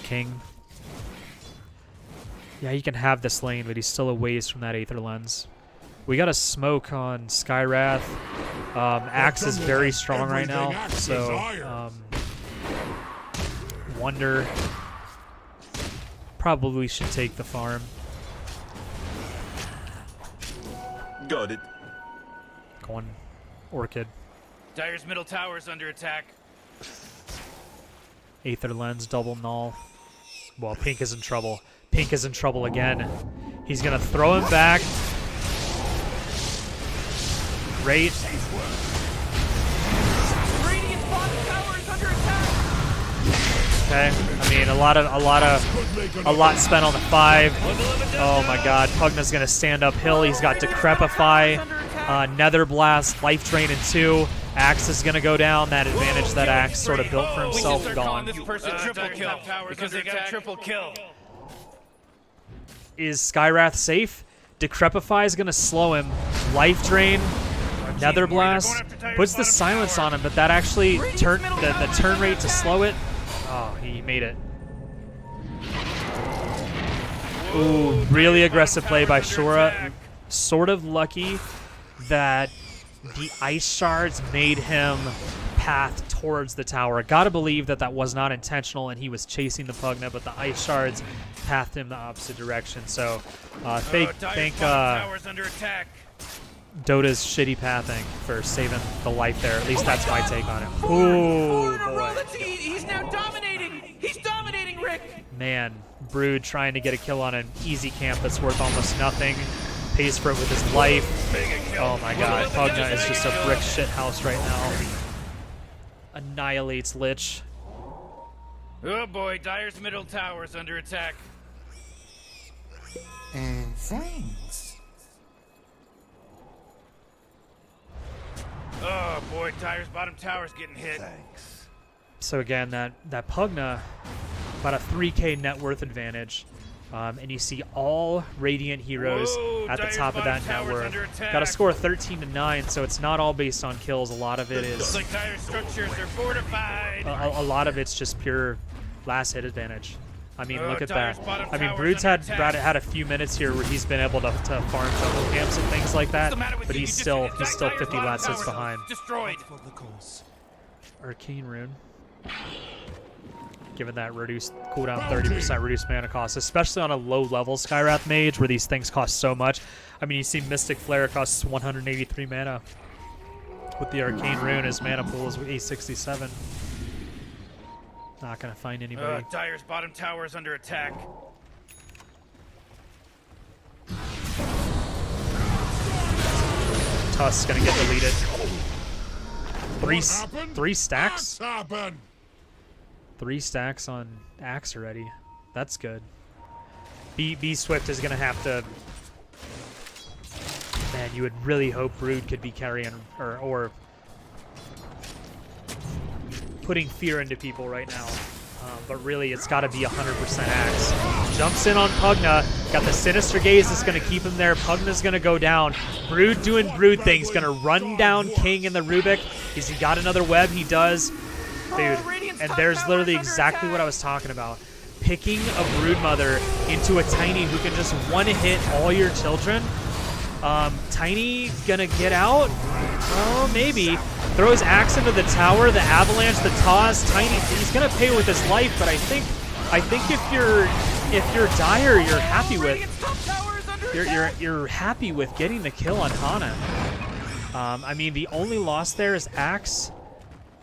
King. Yeah, he can have this lane, but he's still a ways from that Aether Lens. We got a smoke on Skywrath. Axe is very strong right now, so Wonder probably should take the farm. Got it. Going Orchid. Dire's middle tower is under attack. Aether Lens, double null. Well, Pink is in trouble. Pink is in trouble again. He's gonna throw him back. Great. Radiant bottom tower is under attack. Okay. I mean, a lot spent on the 5. Oh my God. Pugna's gonna stand uphill. He's got Decrepify, Nether Blast, Life Drain in 2. Axe is gonna go down. That advantage that Axe sort of built for himself gone. This person triple kill because they got a triple kill. Is Skywrath safe? Decrepify is gonna slow him. Life Drain, Nether Blast puts the silence on him, but that actually turned the turn rate to slow it. Oh, he made it. Ooh, really aggressive play by Shura. Sort of lucky that the ice shards made him path towards the tower. Gotta believe that that was not intentional and he was chasing the Pugna, but the ice shards pathed him the opposite direction. So thank Dota's shitty pathing for saving the life there. At least that's my take on it. Ooh, boy. He's now dominating. He's dominating, Rick. Man, Brood trying to get a kill on an easy camp that's worth almost nothing. Pays for it with his life. Oh my god, Pugna is just a brick shit house right now. Annihilates Lich. Oh boy, Dire's middle tower is under attack. Thanks. Oh boy, Dire's bottom tower is getting hit. Thanks. So again, that Pugna, about a 3k net worth advantage. And you see all Radiant heroes at the top of that net worth. Got to score 13 to 9, so it's not all based on kills. A lot of it is. Looks like Dire's structures are fortified. A lot of it's just pure last hit advantage. I mean, look at Dire's that. bottom I mean, tower's Brood's under had attack. a few minutes here where he's been able to farm jungle camps and things like that, but he's still 50 last hits behind. Destroyed. Arcane Rune. Given that reduced cooldown, 30% reduced mana cost, especially on a low-level Skywrath mage where these things cost so much. I mean, you see Mystic Flare costs 183 mana. With the Arcane Rune, his mana pool is 867. Not gonna find anybody. Dire's bottom tower is under attack. Tusk's gonna get deleted. Three stacks? Happen. 3 stacks on Axe already. That's good. B Swift is gonna have to. Man, you would really hope Brood could be carrying or putting fear into people right now. But really, it's got to be 100% Axe. Jumps in on Pugna. Got the Sinister Gaze that's going to keep him there. Pugna's going to go down. Brood doing Brood things. Going to run down King in the Rubik. Has he got another web? He does. Dude, and there's literally exactly what I was talking about. Picking a Brood Mother into a Tiny who can just one-hit all your children. Tiny gonna get out? Oh, maybe. Throws Axe into the tower, the avalanche, the toss. Tiny, he's gonna pay with his life, but I think if you're Dire, you're happy with you're happy with getting the kill on Hana. I mean, the only loss there is Axe.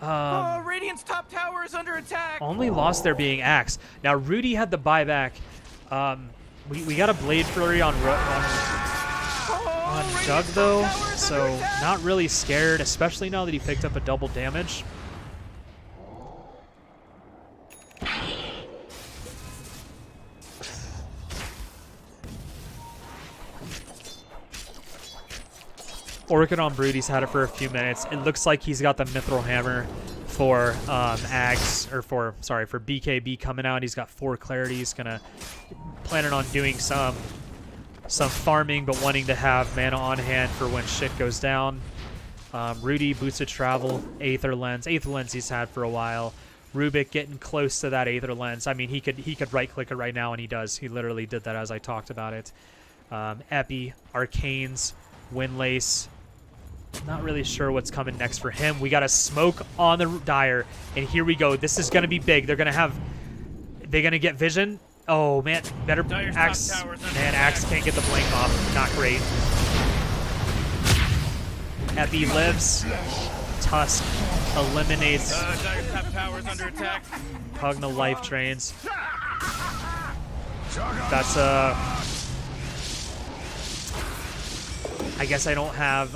Radiant's top tower is under attack. Only loss there being Axe. Now Rudy had the buyback. We got a Blade Flurry on Jug though, so not really scared, especially now that he picked up a double damage. Orchid on Brood, he's had it for a few minutes. It looks like he's got the Mithril Hammer for Ags, or for BKB coming out. He's got 4 Clarity. He's planning on doing some farming, but wanting to have mana on hand for when shit goes down. Rudy, Boots of Travel, Aether Lens. Aether Lens he's had for a while. Rubik getting close to that Aether Lens. I mean, he could right-click it right now, and he does. He literally did that as I talked about it. Epii, Arcanes, Windlace. Not really sure what's coming next for him. We got a smoke on the Dire, and here we go. This is going to be big. They're going to get vision. Oh, man. Better Axe. Man, Axe can't get the blink off. Not great. Epii lives. Tusk eliminates. Dire's top tower is under attack. Pugna life drains. That's I guess I don't have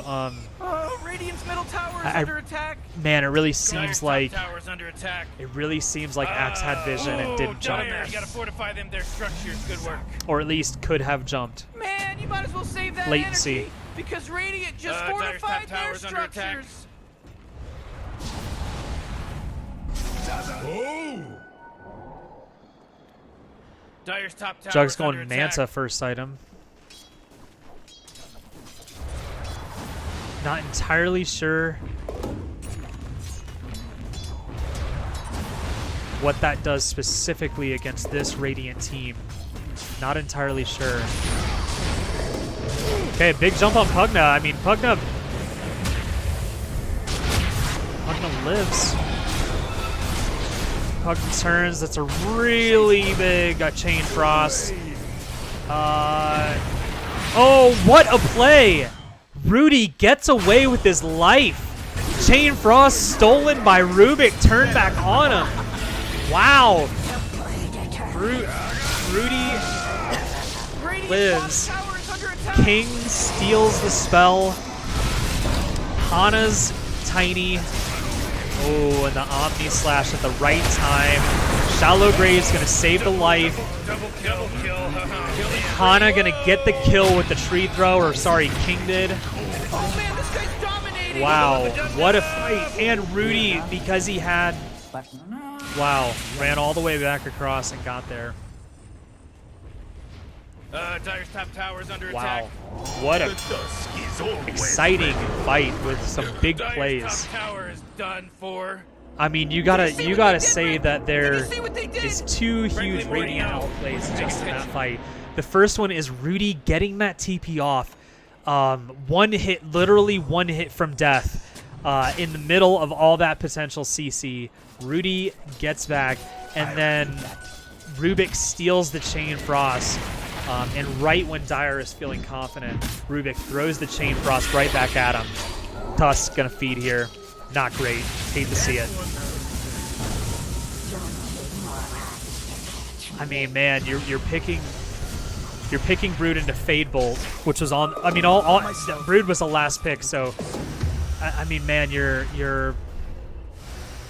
Radiant's middle tower is under attack. Man, it really seems like under attack. It really seems like Axe had vision and didn't jump. You gotta fortify them, their structures. Good work. Or at least could have jumped. Man, you might as well save that latency. Energy because Radiant just fortified their structures. Dire's top tower. Jug's going Manta first item. Not entirely sure what that does specifically against this Radiant team. Not entirely sure. Okay, big jump on Pugna. I mean, Pugna lives. Pugna turns. That's a really big Chain Frost. Oh, what a play! Rudy gets away with his life. Chain Frost stolen by Rubik, turned back on him. Wow. Rudy lives. King steals the spell. Hana's Tiny. Oh, and the Omni Slash at the right time. Shallow Grave's going to save the life. Double kill. Hana going to get the kill with the tree throw, or sorry, King did. Oh man, this guy's dominating. Wow, what a fight. And Rudy, because he had... Wow, ran all the way back across and got there. Dire's top tower is under Wow, attack. what a exciting fight with some big plays. Dire's top tower is done for. I mean, you gotta say that there is 2 huge Radiant outplays just in that fight. The first one is Rudy getting that TP off. Literally one hit from death. In the middle of all that potential CC, Rudy gets back, and then Rubik steals the Chain Frost. And right when Dire is feeling confident, Rubik throws the Chain Frost right back at him. Tusk gonna feed here. Not great. Hate to see it. I mean, man, you're picking Brood into Fade Bolt, which was on. I mean, all Brood was the last pick, so I mean, man, you're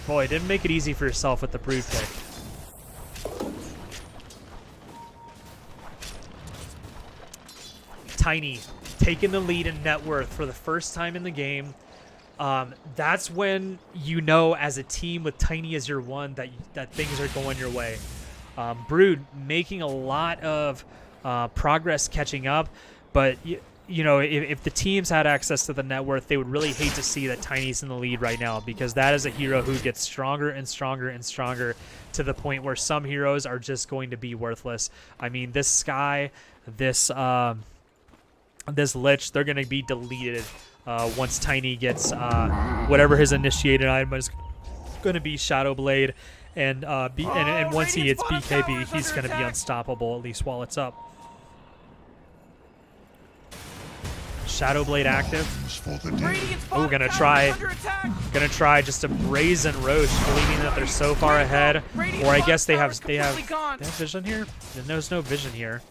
boy, didn't make it easy for yourself with the Brood pick. Tiny taking the lead in net worth for the first time in the game. That's when you know, as a team with Tiny as your one, that things are going your way. Brood making a lot of progress catching up, but you know, if the teams had access to the net worth, they would really hate to see that Tiny's in the lead right now, because that is a hero who gets stronger and stronger and stronger to the point where some heroes are just going to be worthless. I mean, this Sky, this Lich, they're going to be deleted once Tiny gets whatever his initiated item is going to be, Shadow Blade, and once he hits BKB, he's going to be unstoppable, at least while it's up. Shadow Blade active. Oh, gonna try just a brazen roast, believing that they're so far ahead. Or I guess they have vision here. There's no vision here,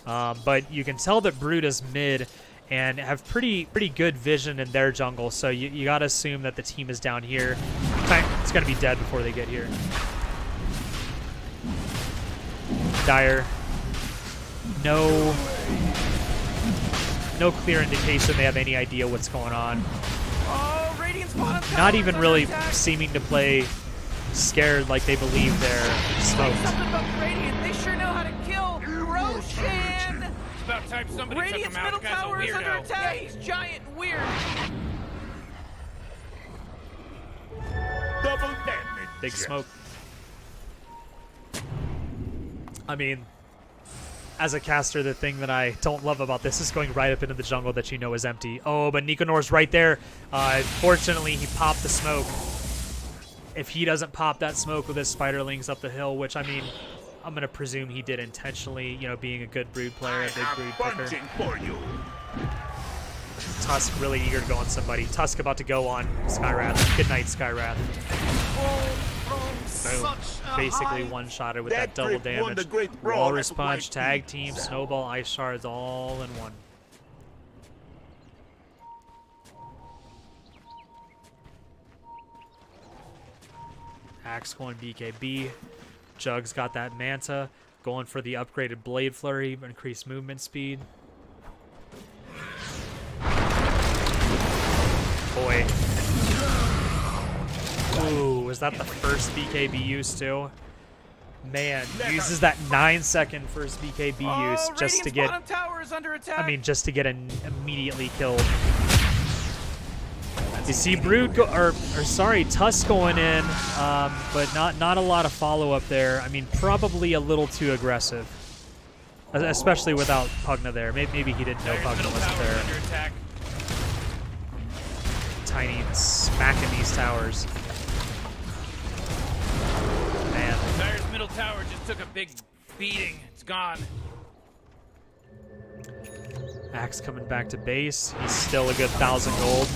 but you can tell that Brood is mid and have pretty good vision in their jungle. So you gotta assume that the team is down here. It's gonna be dead before they get here. Dire. No clear indication they have any idea what's going on. Not even really seeming to play scared like they believe they're smoked. They sure know how to kill Roshan. It's about time somebody took him out. The guy's a weirdo. Yeah, he's giant and weird. Double damage. Big smoke. I mean, as a caster, the thing that I don't love about this is going right up into the jungle that you know is empty. Oh, but Nikonor's right there. Fortunately, he popped the smoke. If he doesn't pop that smoke with his spiderlings up the hill, which, I mean, I'm going to presume he did intentionally, you know, being a good Brood player, a big Brood picker. Tusk really eager to go on somebody. Tusk about to go on Skywrath. Good night, Skywrath. Boom. Basically one-shotted with that double damage. Walrus Punch, Tag Team, Snowball, Ice Shards, all in one. Axe going BKB. Jug's got that Manta. Going for the upgraded Blade Flurry, increased movement speed. Boy. Ooh, was that the first BKB use too? Man, uses that 9-second first BKB use just to get, just to get immediately killed. You see Brood Tusk going in, but not a lot of follow-up there. I mean, probably a little too aggressive, especially without Pugna there. Maybe he didn't know Pugna wasn't there. Tiny smacking these towers. Man. Dire's middle tower just took a big beating. It's gone. Axe coming back to base. He's still a good 1,000 gold.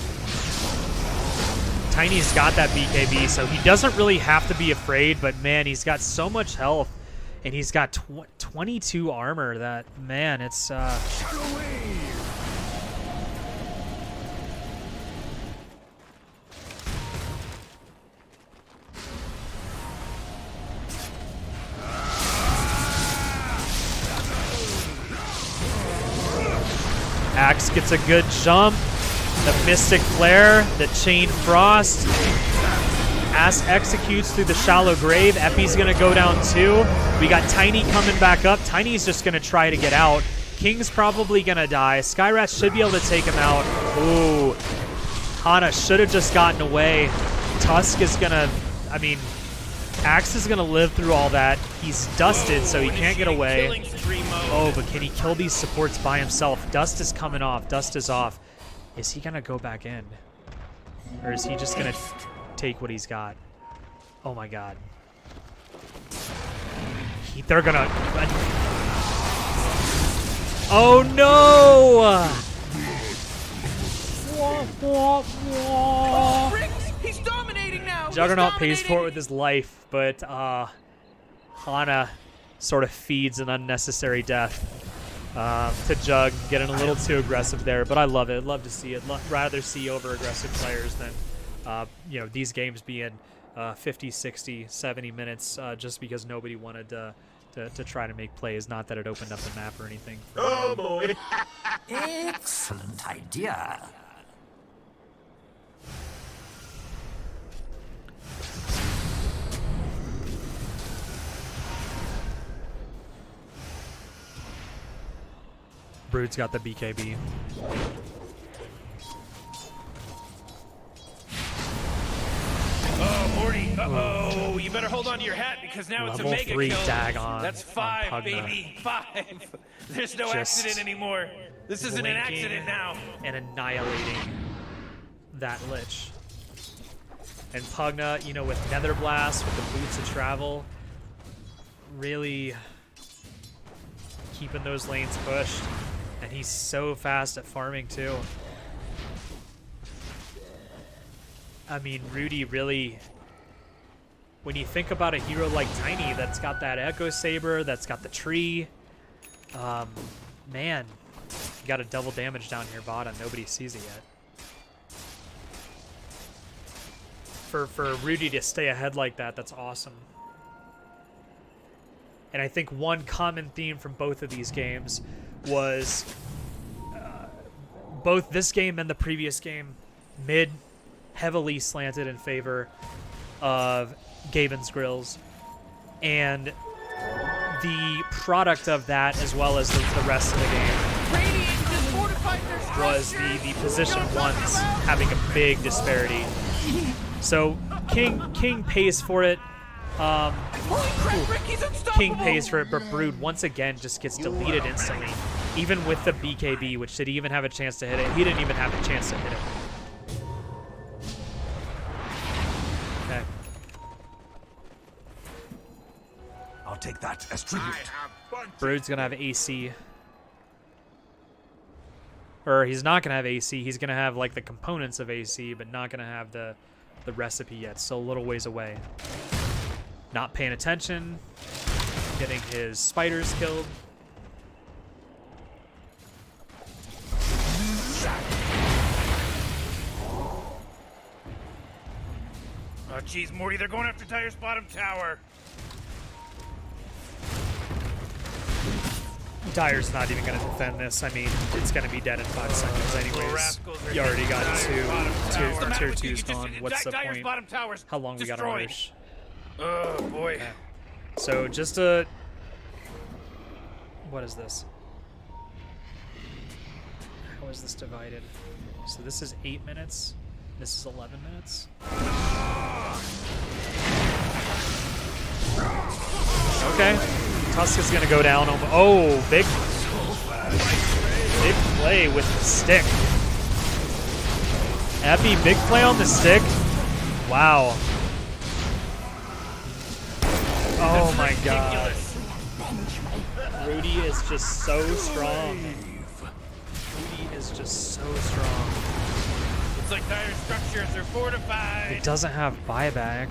Tiny's got that BKB, so he doesn't really have to be afraid, but man, he's got so much health, and he's got 22 armor that, man, it's... Axe gets a good jump. The Mystic Flare, the Chain Frost. Axe executes through the Shallow Grave. Epi's going to go down too. We got Tiny coming back up. Tiny's just going to try to get out. King's probably going to die. Skywrath should be able to take him out. Ooh. Hana should have just gotten away. Tusk is going to... I mean, Axe is going to live through all that. He's dusted, so he can't get away. Oh, but can he kill these supports by himself? Dust is coming off. Dust is off. Is he going to go back in? Or is he just going to take what he's got? Oh, my God. They're going to... Oh, no! He's dominating now. Juggernaut pays for it with his life, but Hana sort of feeds an unnecessary death to Jug, getting a little too aggressive there, but I love it. I'd love to see it. Rather see over-aggressive players than, these games being 50, 60, 70 minutes just because nobody wanted to to try to make plays. Not that it opened up the map or anything. Oh boy. Excellent idea. Brood's got the BKB. Oh, Morty. Uh-oh. You better hold on to your hat because now it's a Level mega 3 kill. Dagon That's on 5, Pugna. baby. 5. There's no Just accident anymore. This isn't an blinking accident now. and annihilating that Lich. And Pugna, you know, with Nether Blast, with the boots of travel, really keeping those lanes pushed. And he's so fast at farming too. I mean, Rudy really, when you think about a hero like Tiny that's got that Echo Saber, that's got the tree, man, you got a double damage down here bottom. Nobody sees it yet. For Rudy to stay ahead like that, that's awesome. And I think one common theme from both of these games was both this game and the previous game, mid heavily slanted in favor of Gabens grills, and the product of that, as well as the rest of the game, was the position ones having a big disparity. So King pays for it. King pays for it, but Brood once again just gets deleted instantly. Even with the BKB, which did he even have a chance to hit it? He didn't even have a chance to hit it. Okay. I'll take that as tribute. Brood's gonna have AC. Or he's not gonna have AC. He's gonna have like the components of AC, but not gonna have the recipe yet. Still a little ways away. Not paying attention. Getting his spiders killed. Oh, jeez, Morty, they're going after Dyer's bottom tower. Dyer's not even going to defend this. I mean, it's going to be dead in 5 seconds anyways. You already got tier 2s gone. What's the point? How long we got to rush? Oh, boy. Okay. So just a... What is this? How is this divided? So this is 8 minutes. This is 11 minutes. Okay. Tusk is going to go down. Oh, big play with the stick. Epii, big play on the stick. Wow. Oh my god. Rudy is just so strong. Rudy is just so strong. It's like Dyer's structures are fortified. It doesn't have buyback.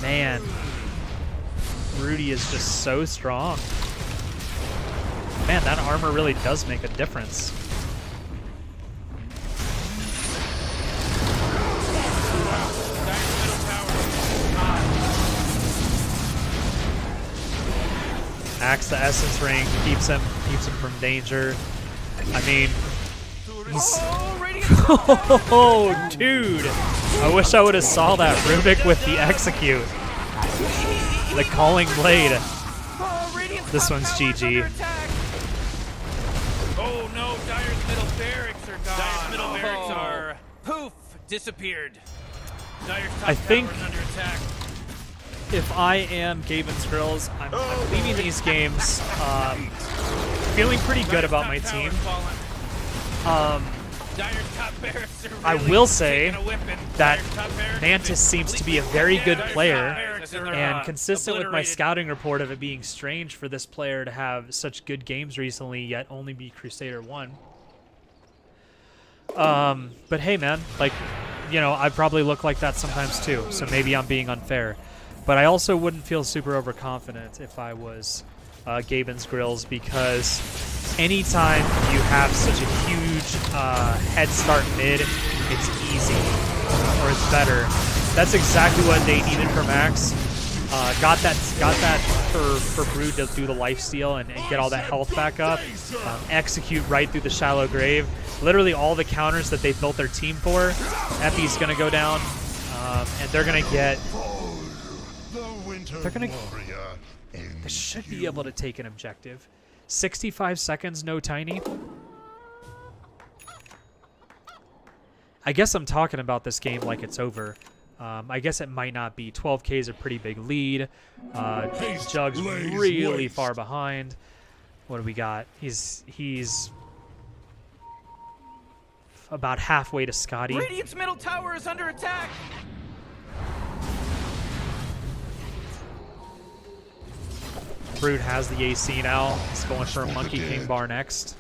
Man. Rudy is just so strong. Man, that armor really does make a difference. Axe the essence ring keeps him from danger. I mean, he's oh dude! I wish I would have saw that Rubik with the execute. The calling blade. This one's GG. Oh no, Dyer's middle barracks are gone. Dyer's middle barracks are poof, disappeared. Dyer's top I think tower is under attack. if I am Gabens Grills, I'm leaving these games feeling pretty good about my team. I will say that Mantis seems to be a very good player, and consistent with my scouting report of it being strange for this player to have such good games recently, yet only be Crusader 1. But hey, man, like, you know, I probably look like that sometimes too, so maybe I'm being unfair. But I also wouldn't feel super overconfident if I was Gabens Grills, because anytime you have such a huge head start mid, it's easy, or it's better. That's exactly what they needed from Max. Got that for Brood to do the lifesteal and get all that health back up. Execute right through the shallow grave. Literally all the counters that they built their team for. Epie's gonna go down, and they're gonna get. They're gonna. They should be able to take an objective. 65 seconds, no tiny. I guess I'm talking about this game like it's over. I guess it might not be. 12K is a pretty big lead. Jug's really far behind. What do we got? He's about halfway to Scotty. Radiant's middle tower is under attack. Brood has the AC now. He's going for a Monkey King bar next.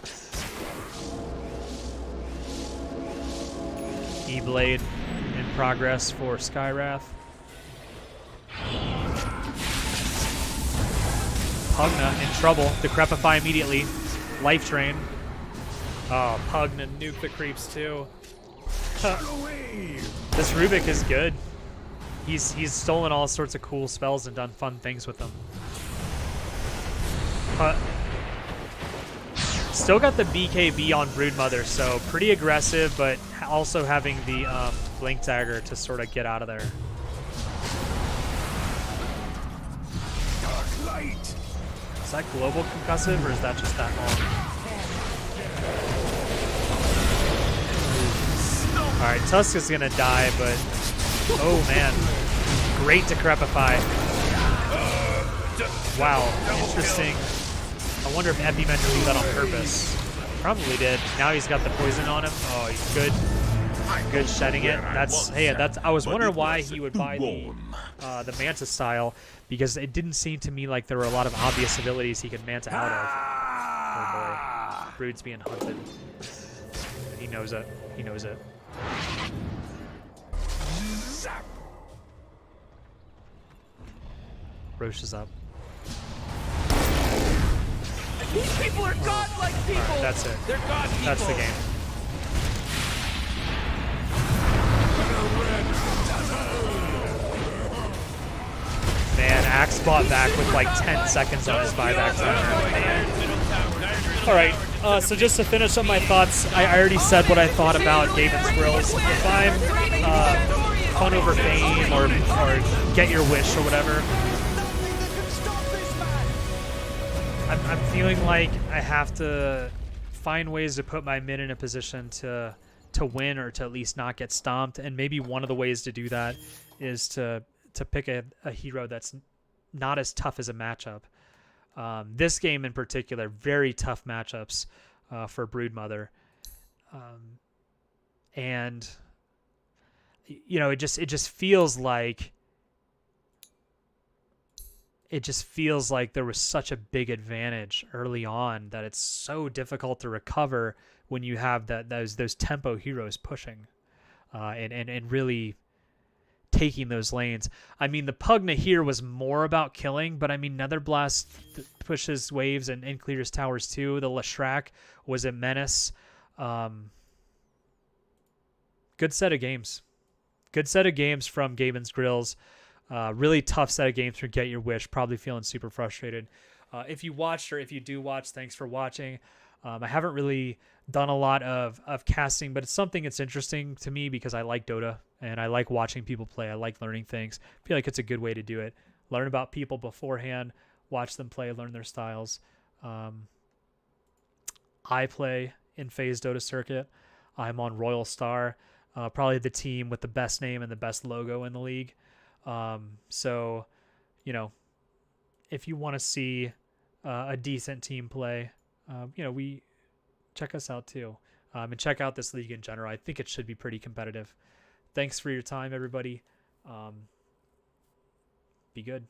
E-Blade in progress for Skywrath. Pugna in trouble. Decrepify immediately. Life Drain. Oh, Pugna nuke the creeps too. This Rubik is good. He's stolen all sorts of cool spells and done fun things with them. Still got the BKB on Broodmother, so pretty aggressive, but also having the Blink Dagger to sort of get out of there. Dark light. Is that global concussive, or is that just that long? Alright, Tusk is gonna die, but... Oh, man. Great Decrepify. Wow, interesting. I wonder if Epii meant to do that on purpose. Probably did. Now he's got the poison on him. Oh, he's good. Good shedding it. That's I was wondering why he would buy the Manta style, because it didn't seem to me like there were a lot of obvious abilities he could Manta out of. Oh boy, Brood's being hunted. He knows it. He knows it. Roche is up. These people are godlike people. Right, that's it. They're god people. That's the game. Man, Axe bought back with like 10 seconds on his buyback time. Alright, so just to finish up my thoughts, I already said what I thought about Gabens Grills. If I'm fun over fame or get your wish or whatever, I'm feeling like I have to find ways to put my mid in a position to win, or to at least not get stomped. And maybe one of the ways to do that is to pick a hero that's not as tough as a matchup. This game in particular, very tough matchups for Broodmother. And you know, it just feels like there was such a big advantage early on that it's so difficult to recover when you have those tempo heroes pushing and really taking those lanes. I mean, the Pugna here was more about killing, but I mean, Netherblast pushes waves and clears towers too. The Leshrac was a menace. Good set of games. Good set of games from Gabens Grills. Really tough set of games for Get Your Wish. Probably feeling super frustrated. If you watched, or if you do watch, thanks for watching. I haven't really done a lot of casting, but it's something that's interesting to me because I like Dota and I like watching people play. I like learning things. I feel like it's a good way to do it. Learn about people beforehand, watch them play, learn their styles. I play in FaZe Dota Circuit. I'm on Royal Star, probably the team with the best name and the best logo in the league. So, you know, if you want to see a decent team play, you know, we check us out too, and check out this league in general. I think it should be pretty competitive. Thanks for your time, everybody. Be good.